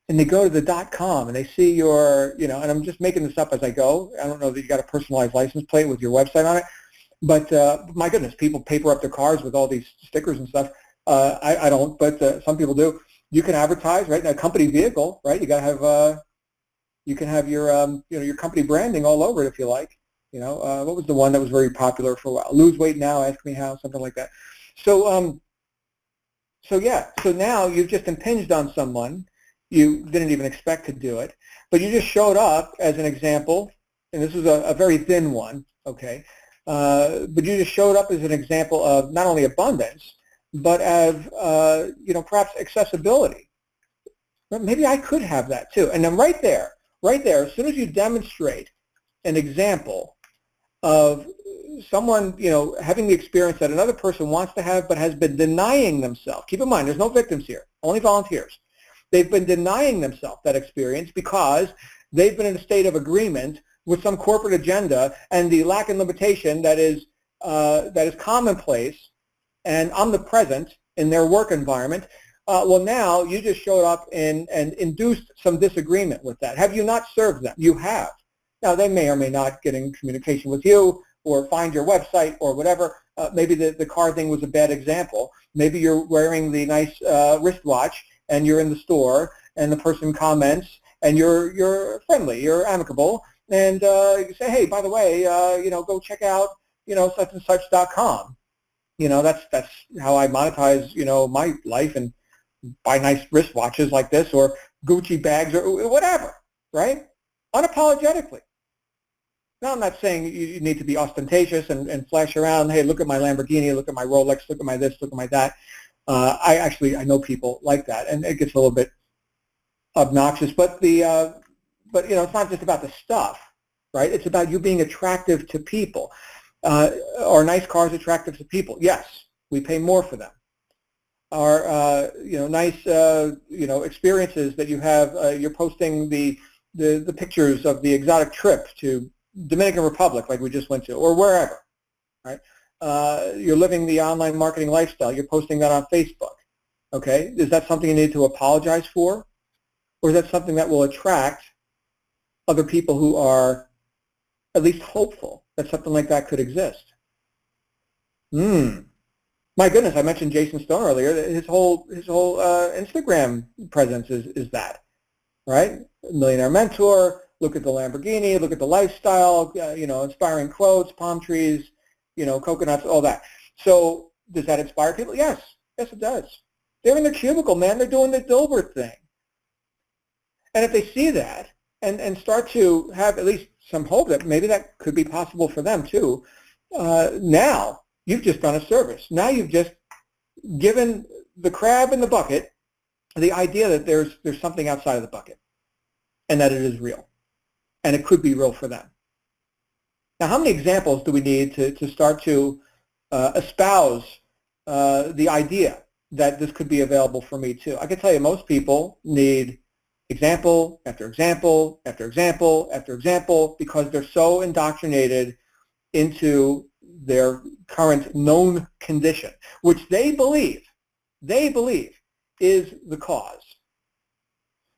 And they go to the .com and they see your, you know, and I'm just making this up as I go. I don't know that you got a personalized license plate with your website on it. But my goodness, people paper up their cars with all these stickers and stuff. I don't, but some people do. You can advertise, right, in a company vehicle, right? You got to have, you can have your, you know, your company branding all over it if you like. You know, what was the one that was very popular for a while? Lose weight now, ask me how, something like that. So, so yeah, so now you've just impinged on someone. You didn't even expect to do it, but you just showed up as an example, and this was a very thin one, okay? But you just showed up as an example of not only abundance, but of, you know, perhaps accessibility. But maybe I could have that too. And then right there, as soon as you demonstrate an example of someone, you know, having the experience that another person wants to have but has been denying themselves. Keep in mind, there's no victims here, only volunteers. They've been denying themselves that experience because they've been in a state of agreement with some corporate agenda and the lack and limitation that is commonplace and omnipresent in their work environment. Well, now you just showed up and induced some disagreement with that. Have you not served them? You have. Now, they may or may not get in communication with you or find your website or whatever. Maybe the car thing was a bad example. Maybe you're wearing the nice wristwatch and you're in the store and the person comments and you're friendly, you're amicable, and you say, hey, by the way, you know, go check out, you know, such and such.com. You know, that's how I monetize, you know, my life and buy nice wristwatches like this or Gucci bags or whatever, right? Unapologetically. Now, I'm not saying you need to be ostentatious and flash around, hey, look at my Lamborghini, look at my Rolex, look at my this, look at my that. I know people like that, and it gets a little bit obnoxious. But you know, it's not just about the stuff, right? It's about you being attractive to people. Are nice cars attractive to people? Yes, we pay more for them. Are you know, nice you know, experiences that you have? You're posting the pictures of the exotic trip to Dominican Republic, like we just went to, or wherever, right? You're living the online marketing lifestyle. You're posting that on Facebook. Okay, is that something you need to apologize for, or is that something that will attract other people who are at least hopeful that something like that could exist? My goodness, I mentioned Jason Stone earlier. His whole Instagram presence is that, right? Millionaire mentor. Look at the Lamborghini. Look at the lifestyle. You know, inspiring quotes, palm trees, you know, coconuts, all that. So does that inspire people? Yes. Yes, it does. They're in their cubicle, man. They're doing the Dilbert thing. And if they see that and start to have at least some hope that maybe that could be possible for them too, now you've just done a service. Now you've just given the crab in the bucket the idea that there's something outside of the bucket and that it is real. And it could be real for them. Now, how many examples do we need to start to espouse the idea that this could be available for me too. I can tell you most people need example after example after example after example because they're so indoctrinated into their current known condition, which they believe is the cause.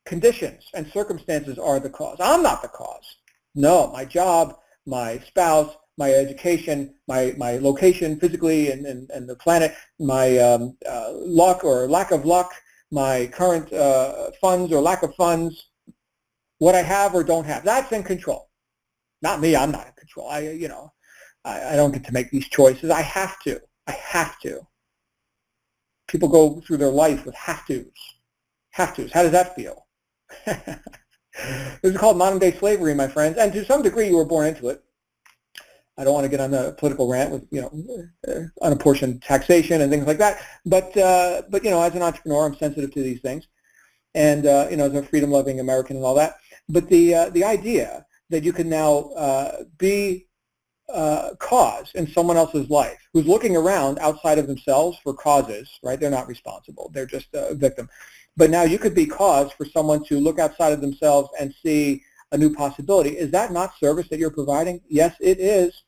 Conditions and circumstances are the cause. I'm not the cause. No, my job, my spouse, my education, my location physically and the planet, my luck or lack of luck, my current funds or lack of funds, what I have or don't have. That's in control. Not me. I'm not in control. I don't get to make these choices. I have to. I have to. People go through their life with have tos. Have tos. How does that feel? This is called modern day slavery, my friends, and to some degree you were born into it. I don't want to get on the political rant with unapportioned taxation and things like that. But as an entrepreneur, I'm sensitive to these things, and as a freedom-loving American and all that. But the idea that you can now be cause in someone else's life who's looking around outside of themselves for causes, right? They're not responsible. They're just a victim. But now you could be cause for someone to look outside of themselves and see a new possibility. Is that not service that you're providing? Yes, it is.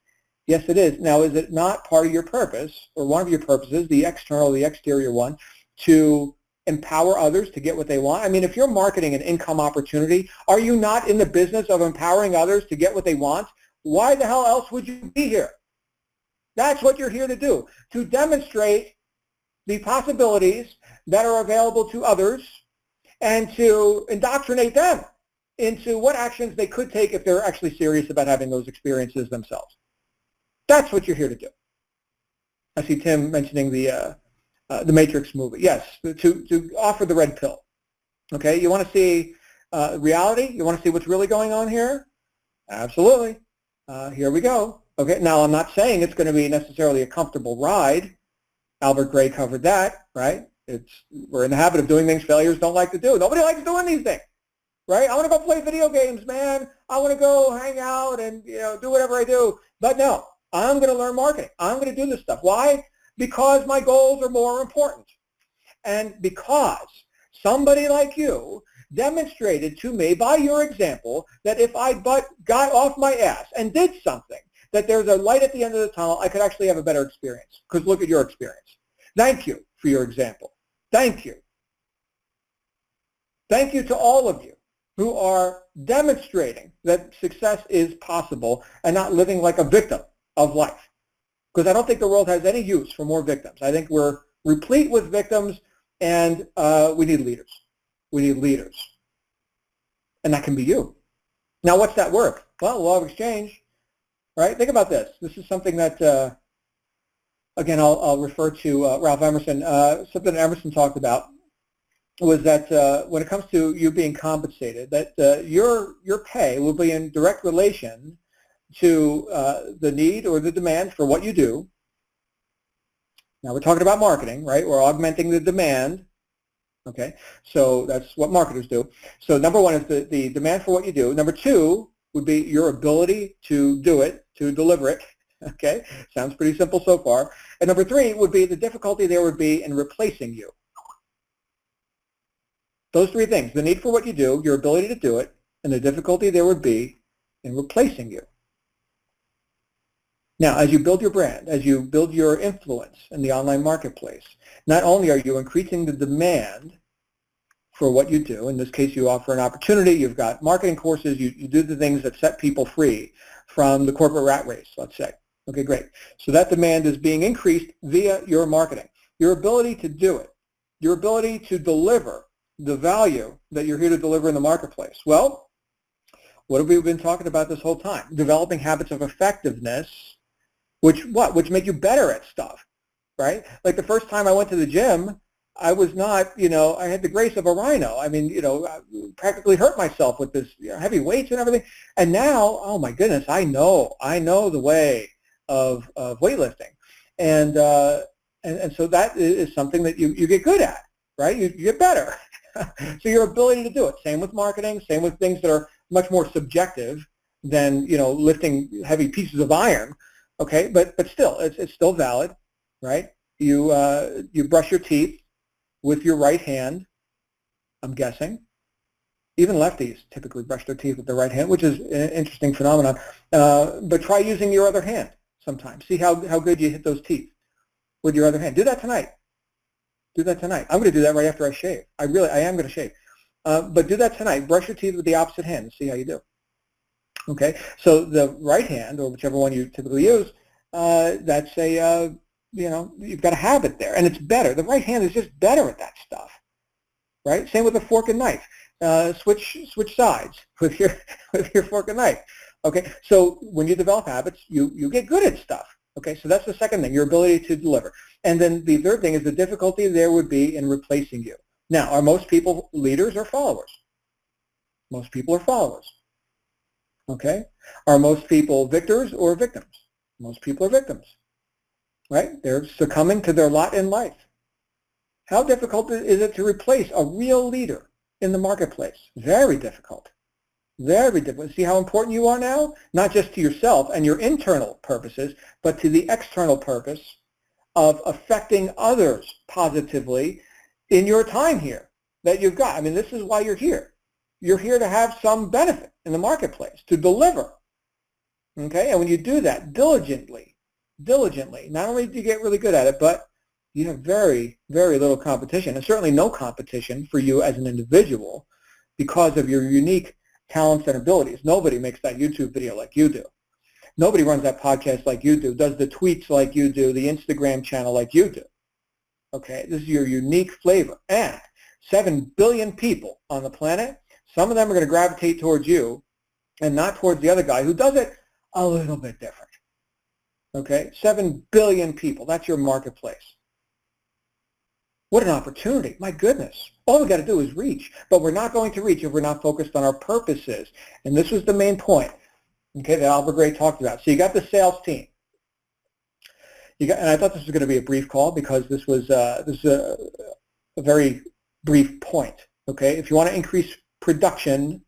Yes, it is. Now, is it not part of your purpose, or one of your purposes, the external, the exterior one, to empower others to get what they want? I mean, if you're marketing an income opportunity, are you not in the business of empowering others to get what they want? Why the hell else would you be here? That's what you're here to do, to demonstrate the possibilities that are available to others and to indoctrinate them into what actions they could take if they're actually serious about having those experiences themselves. That's what you're here to do. I see Tim mentioning the Matrix movie. Yes, to offer the red pill. Okay, you want to see reality? You want to see what's really going on here? Absolutely. Here we go. Okay, now I'm not saying it's going to be necessarily a comfortable ride. Albert Gray covered that, right? We're in the habit of doing things failures don't like to do. Nobody likes doing these things, right? I want to go play video games, man. I want to go hang out and do whatever I do. But no, I'm going to learn marketing. I'm going to do this stuff. Why? Because my goals are more important. And because somebody like you demonstrated to me by your example that if I got off my ass and did something, that there's a light at the end of the tunnel, I could actually have a better experience. Because look at your experience. Thank you for your example. Thank you. Thank you to all of you who are demonstrating that success is possible and not living like a victim of life. Because I don't think the world has any use for more victims. I think we're replete with victims, and we need leaders. We need leaders. And that can be you. Now, what's that work? Well, law of exchange, right? Think about this. This is something that, again, I'll refer to Ralph Emerson. Something Emerson talked about was that when it comes to you being compensated, that your pay will be in direct relation to the need or the demand for what you do. Now, we're talking about marketing, right? We're augmenting the demand. Okay, so that's what marketers do. So number one is the demand for what you do. Number two would be your ability to do it, to deliver it. Okay, sounds pretty simple so far. And number three would be the difficulty there would be in replacing you. Those three things, the need for what you do, your ability to do it, and the difficulty there would be in replacing you. Now, as you build your brand, as you build your influence in the online marketplace, not only are you increasing the demand for what you do, in this case you offer an opportunity, you've got marketing courses, you do the things that set people free from the corporate rat race, let's say. Okay, great. So that demand is being increased via your marketing. Your ability to do it, your ability to deliver the value that you're here to deliver in the marketplace. Well, what have we been talking about this whole time? Developing habits of effectiveness, which make you better at stuff, right? Like the first time I went to the gym, I was not, I had the grace of a rhino. I mean, I practically hurt myself with this heavy weights and everything. And now, oh my goodness, I know the way of weightlifting. And so that is something that you get good at, right? You get better. So your ability to do it. Same with marketing, same with things that are much more subjective than, lifting heavy pieces of iron. Okay, but still, it's still valid, right? You brush your teeth, with your right hand, I'm guessing. Even lefties typically brush their teeth with their right hand, which is an interesting phenomenon. But try using your other hand sometimes. See how good you hit those teeth with your other hand. Do that tonight. Do that tonight. I'm going to do that right after I shave. I am going to shave. But do that tonight. Brush your teeth with the opposite hand and see how you do. Okay, so the right hand, or whichever one you typically use, that's a, you've got a habit there, and it's better. The right hand is just better at that stuff, right? Same with a fork and knife. Switch sides with your fork and knife. Okay, so when you develop habits, you get good at stuff. Okay, so that's the second thing, your ability to deliver. And then the third thing is the difficulty there would be in replacing you. Now, are most people leaders or followers? Most people are followers. Okay, are most people victors or victims? Most people are victims, right? They're succumbing to their lot in life. How difficult is it to replace a real leader in the marketplace? Very difficult. Very difficult. See how important you are now? Not just to yourself and your internal purposes, but to the external purpose of affecting others positively in your time here that you've got. I mean, this is why you're here. You're here to have some benefit in the marketplace, to deliver. Okay? And when you do that diligently, not only do you get really good at it, but you have very, very little competition, and certainly no competition for you as an individual because of your unique talents and abilities. Nobody makes that YouTube video like you do. Nobody runs that podcast like you do, does the tweets like you do, the Instagram channel like you do. Okay, this is your unique flavor. And 7 billion people on the planet, some of them are going to gravitate towards you and not towards the other guy who does it a little bit different. Okay, 7 billion people, that's your marketplace. What an opportunity. My goodness. All we got to do is reach. But we're not going to reach if we're not focused on our purposes. And this was the main point, okay, that Albert Gray talked about. So you got the sales team. And I thought this was going to be a brief call because this is a very brief point. Okay, if you want to increase production,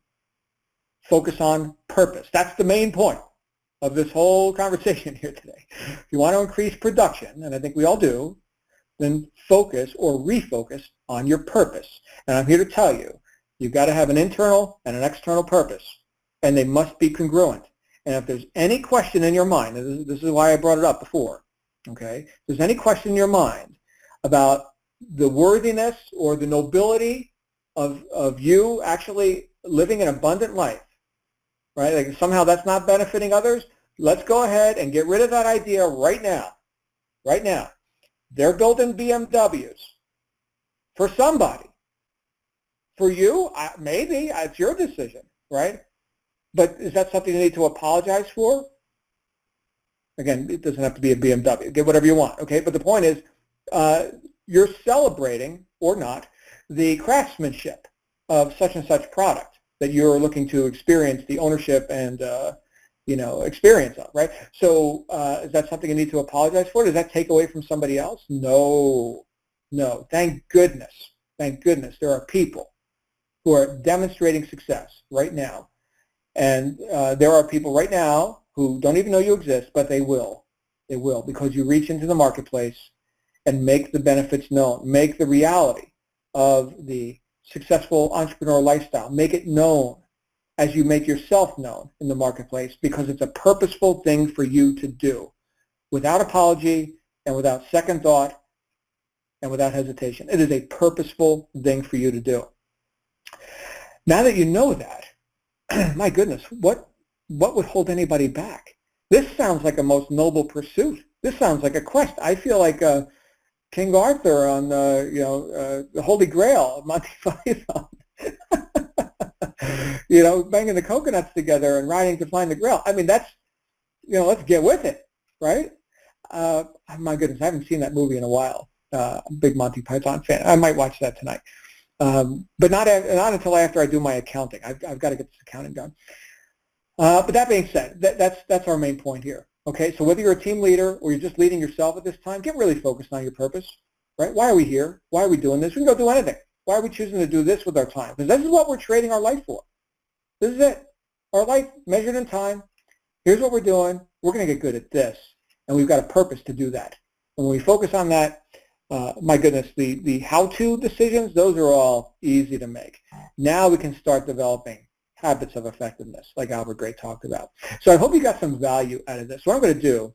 focus on purpose. That's the main point of this whole conversation here today. If you want to increase production, and I think we all do, then focus or refocus on your purpose. And I'm here to tell you, you've got to have an internal and an external purpose, and they must be congruent. And if there's any question in your mind, and this is why I brought it up before, okay, if there's any question in your mind about the worthiness or the nobility of you actually living an abundant life, right, like somehow that's not benefiting others, let's go ahead and get rid of that idea right now. Right now. They're building BMWs for somebody. For you, maybe. It's your decision, right? But is that something you need to apologize for? Again, it doesn't have to be a BMW. Get whatever you want, okay? But the point is, you're celebrating, or not, the craftsmanship of such and such product that you're looking to experience the ownership and experience of, right? So is that something you need to apologize for? Does that take away from somebody else? No, no. Thank goodness. Thank goodness there are people who are demonstrating success right now. And there are people right now who don't even know you exist, but they will. They will, because you reach into the marketplace and make the benefits known. Make the reality of the successful entrepreneur lifestyle. Make it known as you make yourself known in the marketplace, because it's a purposeful thing for you to do without apology and without second thought and without hesitation. It is a purposeful thing for you to do. Now that you know that, my goodness, what would hold anybody back? This sounds like a most noble pursuit. This sounds like a quest. I feel like King Arthur on the Holy Grail of Monty Python. Banging the coconuts together and riding to find the Grail. I mean, that's, let's get with it, right? My goodness, I haven't seen that movie in a while. I'm a big Monty Python fan. I might watch that tonight. But not until after I do my accounting. I've got to get this accounting done. But that being said, that's our main point here. Okay, so whether you're a team leader or you're just leading yourself at this time, get really focused on your purpose, right? Why are we here? Why are we doing this? We can go do anything. Why are we choosing to do this with our time? Because this is what we're trading our life for. This is it. Our life measured in time. Here's what we're doing. We're going to get good at this. And we've got a purpose to do that. And when we focus on that, my goodness, the how-to decisions, those are all easy to make. Now we can start developing habits of effectiveness, like Albert Gray talked about. So I hope you got some value out of this. What I'm going to do,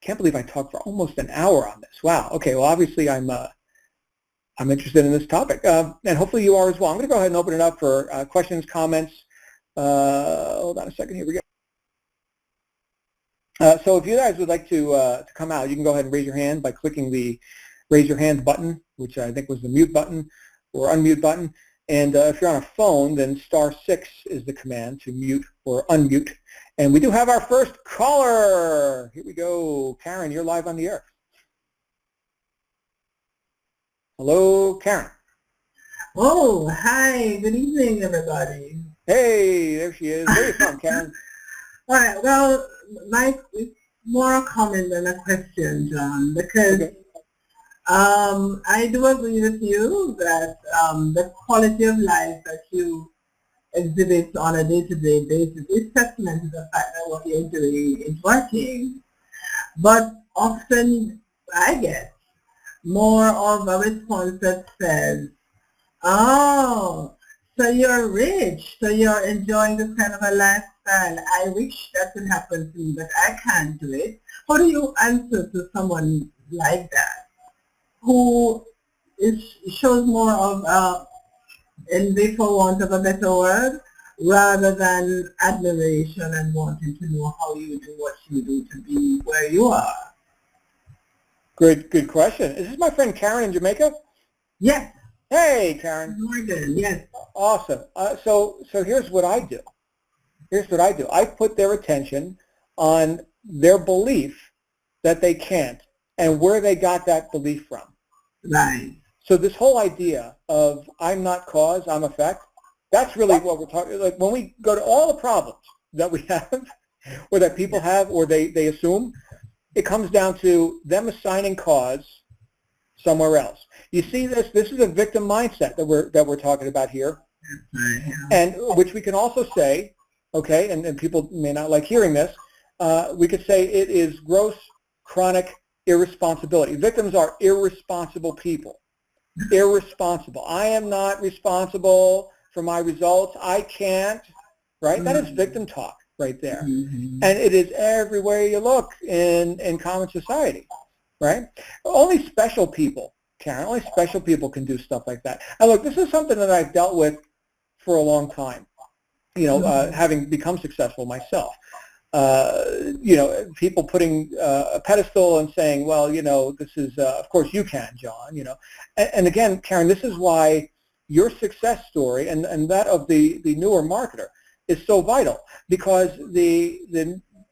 can't believe I talked for almost an hour on this. Wow. Okay. Well, obviously I'm interested in this topic, and hopefully you are as well. I'm going to go ahead and open it up for questions, comments. Hold on a second. Here we go. So if you guys would like to come out, you can go ahead and raise your hand by clicking the raise your hand button, which I think was the mute button or unmute button. And if you're on a phone, then *6 is the command to mute or unmute. And we do have our first caller. Here we go. Karen, you're live on the air. Hello, Karen. Oh, hi. Good evening, everybody. Hey, there she is. Where are you from, Karen? All right. Well, it's more a comment than a question, John, because Okay. I do agree with you that the quality of life that you exhibit on a day-to-day basis is testament to the fact that what you're doing is working. But often I get more of a response that says, oh, so you're rich, so you're enjoying this kind of a lifestyle. I wish that could happen to me, but I can't do it. How do you answer to someone like that, who shows more of envy, for want of a better word, rather than admiration and wanting to know how you do what you do to be where you are? Good question. Is this my friend Karen in Jamaica? Yes. Hey, Karen. Morgan, yes. Awesome. So here's what I do. I put their attention on their belief that they can't and where they got that belief from. Right. So this whole idea of I'm not cause, I'm effect, that's really what we're talking. Like when we go to all the problems that we have or that people have or they assume, it comes down to them assigning cause somewhere else. You see this is a victim mindset that we're talking about here. And which we can also say, okay, and people may not like hearing this, we could say it is gross chronic irresponsibility. Victims are irresponsible people. Irresponsible. I am not responsible for my results. I can't, right? That is victim talk right there. And it is everywhere you look in common society, right? Only special people, Karen, only special people can do stuff like that. And look, this is something that I've dealt with for a long time, having become successful myself. People putting a pedestal and saying, well, this is, of course you can, John, And again, Karen, this is why your success story and that of the newer marketer is so vital, because the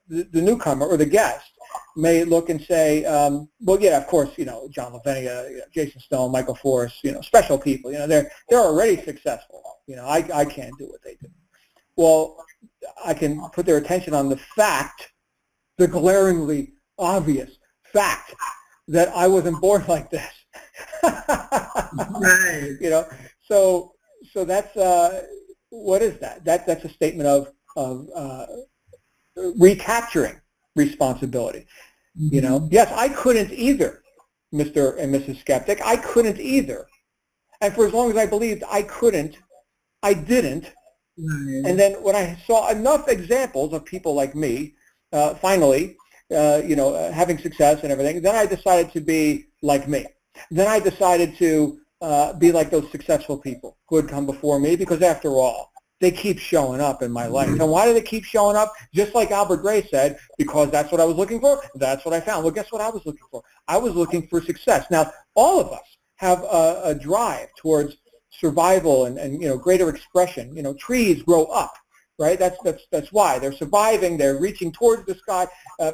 newcomer or the guest may look and say, well, yeah, of course, John Lavinia, Jason Stone, Michael Forrest, special people, they're already successful. I can't do what they do. Well, I can put their attention on the fact, the glaringly obvious fact that I wasn't born like this. Right. So that's what is that? That's a statement of recapturing responsibility. Yes, I couldn't either, Mr. and Mrs. Skeptic. I couldn't either. And for as long as I believed I couldn't, I didn't. And then when I saw enough examples of people like me, finally, having success and everything, then I decided to be like me. Then I decided to be like those successful people who had come before me, because after all, they keep showing up in my life. And why do they keep showing up? Just like Albert Gray said, because that's what I was looking for, that's what I found. Well, guess what I was looking for? I was looking for success. Now, all of us have a drive towards survival and greater expression. Trees grow up, right? That's why they're surviving. They're reaching towards the sky.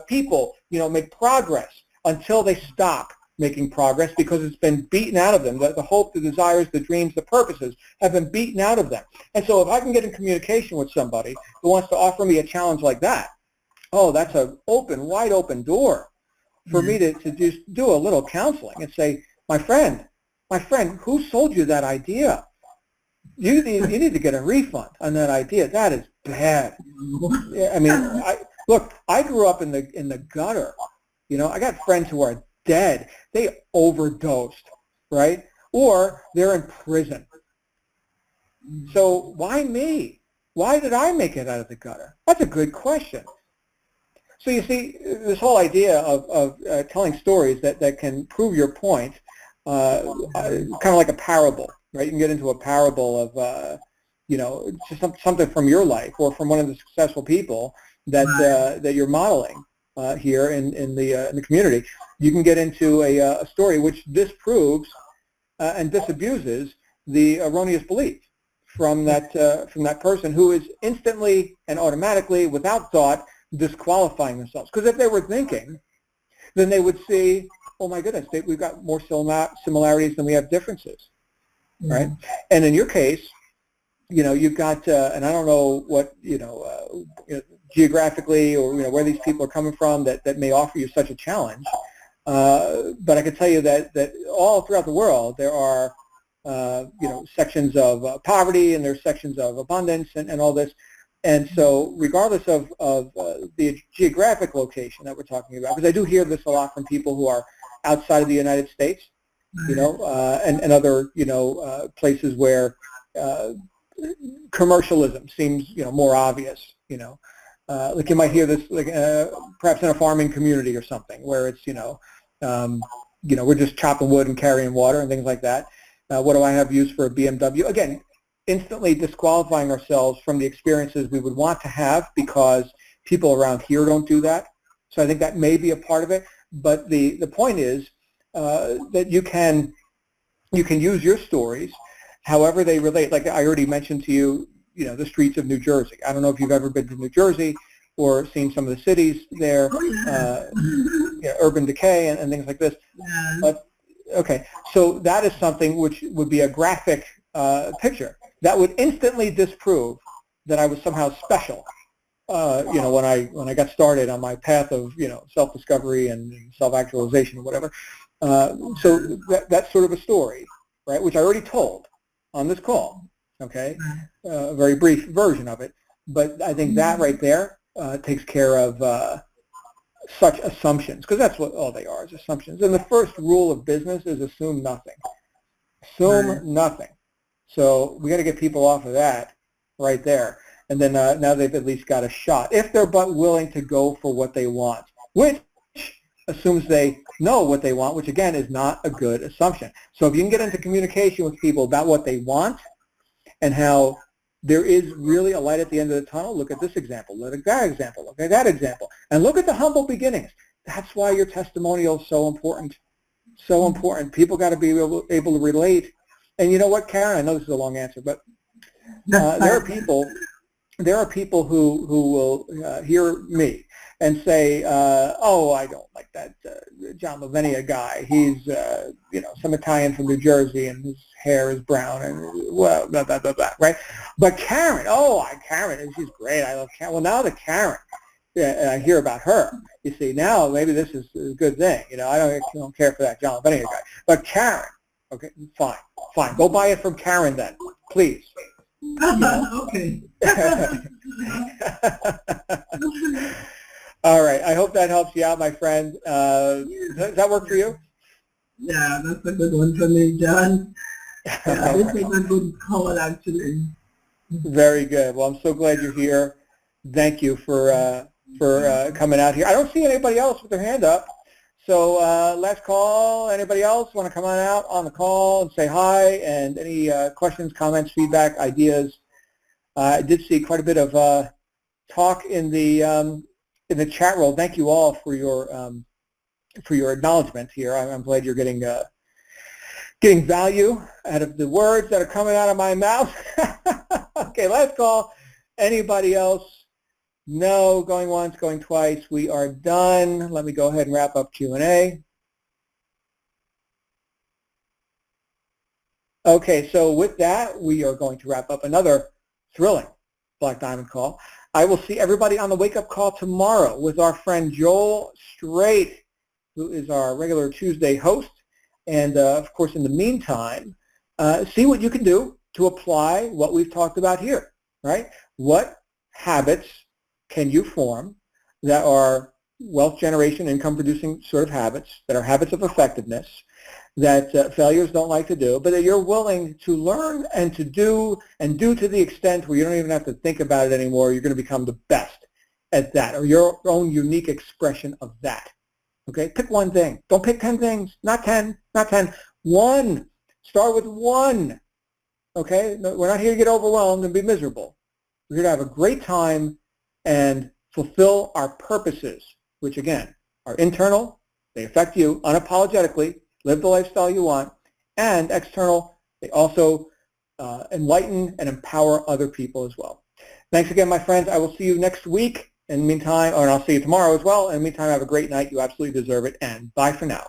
People, make progress until they stop making progress because it's been beaten out of them. The hope, the desires, the dreams, the purposes have been beaten out of them. And so if I can get in communication with somebody who wants to offer me a challenge like that, oh, that's an wide open door for me to just do a little counseling and say, my friend, who sold you that idea? You need to get a refund on that idea. That is bad. I mean, I grew up in the gutter. I got friends who are dead. They overdosed, right? Or they're in prison. So why me? Why did I make it out of the gutter? That's a good question. So you see, this whole idea of telling stories that can prove your point, kind of like a parable, right? You can get into a parable of, just something from your life or from one of the successful people that you're modeling here in the community. You can get into a story which disproves and disabuses the erroneous belief from that person who is instantly and automatically, without thought, disqualifying themselves. Because if they were thinking, then they would see, oh my goodness, we've got more similarities than we have differences, right? And in your case, you've got, and I don't know what, geographically or where these people are coming from that may offer you such a challenge, but I can tell you that all throughout the world there are, sections of poverty, and there's sections of abundance and all this. And so regardless of the geographic location that we're talking about, because I do hear this a lot from people who are outside of the United States, and other, places where commercialism seems, more obvious, like you might hear this, like perhaps in a farming community or something where it's, we're just chopping wood and carrying water and things like that. What do I have used for a BMW? Again, instantly disqualifying ourselves from the experiences we would want to have because people around here don't do that. So I think that may be a part of it. But the point is that you can use your stories however they relate. Like I already mentioned to you, the streets of New Jersey. I don't know if you've ever been to New Jersey or seen some of the cities there, urban decay and things like this. But okay, so that is something which would be a graphic picture that would instantly disprove that I was somehow special. When I got started on my path of self-discovery and self-actualization or whatever. So that's sort of a story, right? Which I already told on this call. Okay, a very brief version of it, but I think that right there takes care of such assumptions, because that's what all they are, is assumptions. And the first rule of business is assume nothing. Assume nothing. So we got to get people off of that right there. And then now they've at least got a shot, if they're but willing to go for what they want, which assumes they know what they want, which again is not a good assumption. So if you can get into communication with people about what they want and how there is really a light at the end of the tunnel, look at this example, look at that example, look at that example, and look at the humble beginnings. That's why your testimonial is so important. So important. People got to be able to relate. And you know what, Karen? I know this is a long answer, but there are people who will hear me and say, oh, I don't like that John Lavenia guy. He's, some Italian from New Jersey, and his hair is brown, and well, blah, blah, blah, blah, right? But Karen, Karen, she's great. I love Karen. Well, now the Karen, I hear about her. You see, now maybe this is a good thing. I don't care for that John Lavenia guy. But Karen, okay, fine. Go buy it from Karen then, please. Okay. All right. I hope that helps you out, my friend. Does that work for you? Yeah, that's a good one for me, John. Yeah, this is a good call, actually. Very good. Well, I'm so glad you're here. Thank you for coming out here. I don't see anybody else with their hand up. So last call. Anybody else want to come on out on the call and say hi? And any questions, comments, feedback, ideas? I did see quite a bit of talk in the chat room. Thank you all for your acknowledgement here. I'm glad you're getting value out of the words that are coming out of my mouth. Okay, last call. Anybody else? No, going once, going twice. We are done. Let me go ahead and wrap up Q&A. Okay, so with that, we are going to wrap up another thrilling Black Diamond call. I will see everybody on the wake-up call tomorrow with our friend Joel Straight, who is our regular Tuesday host. And, of course, in the meantime, see what you can do to apply what we've talked about here, right? What habits can you form that are wealth generation, income producing sort of habits that are habits of effectiveness that failures don't like to do, but that you're willing to learn and to do to the extent where you don't even have to think about it anymore. You're going to become the best at that, or your own unique expression of that. Okay, pick one thing. Don't pick 10 things. Not 10. Not 10. One. Start with one. Okay, no, we're not here to get overwhelmed and be miserable. We're here to have a great time and fulfill our purposes, which again are internal. They affect you unapologetically. Live the lifestyle you want, and external, they also enlighten and empower other people as well. Thanks again, my friends. I will see you next week. In the meantime, and I'll see you tomorrow as well. In the meantime, have a great night. You absolutely deserve it, and bye for now.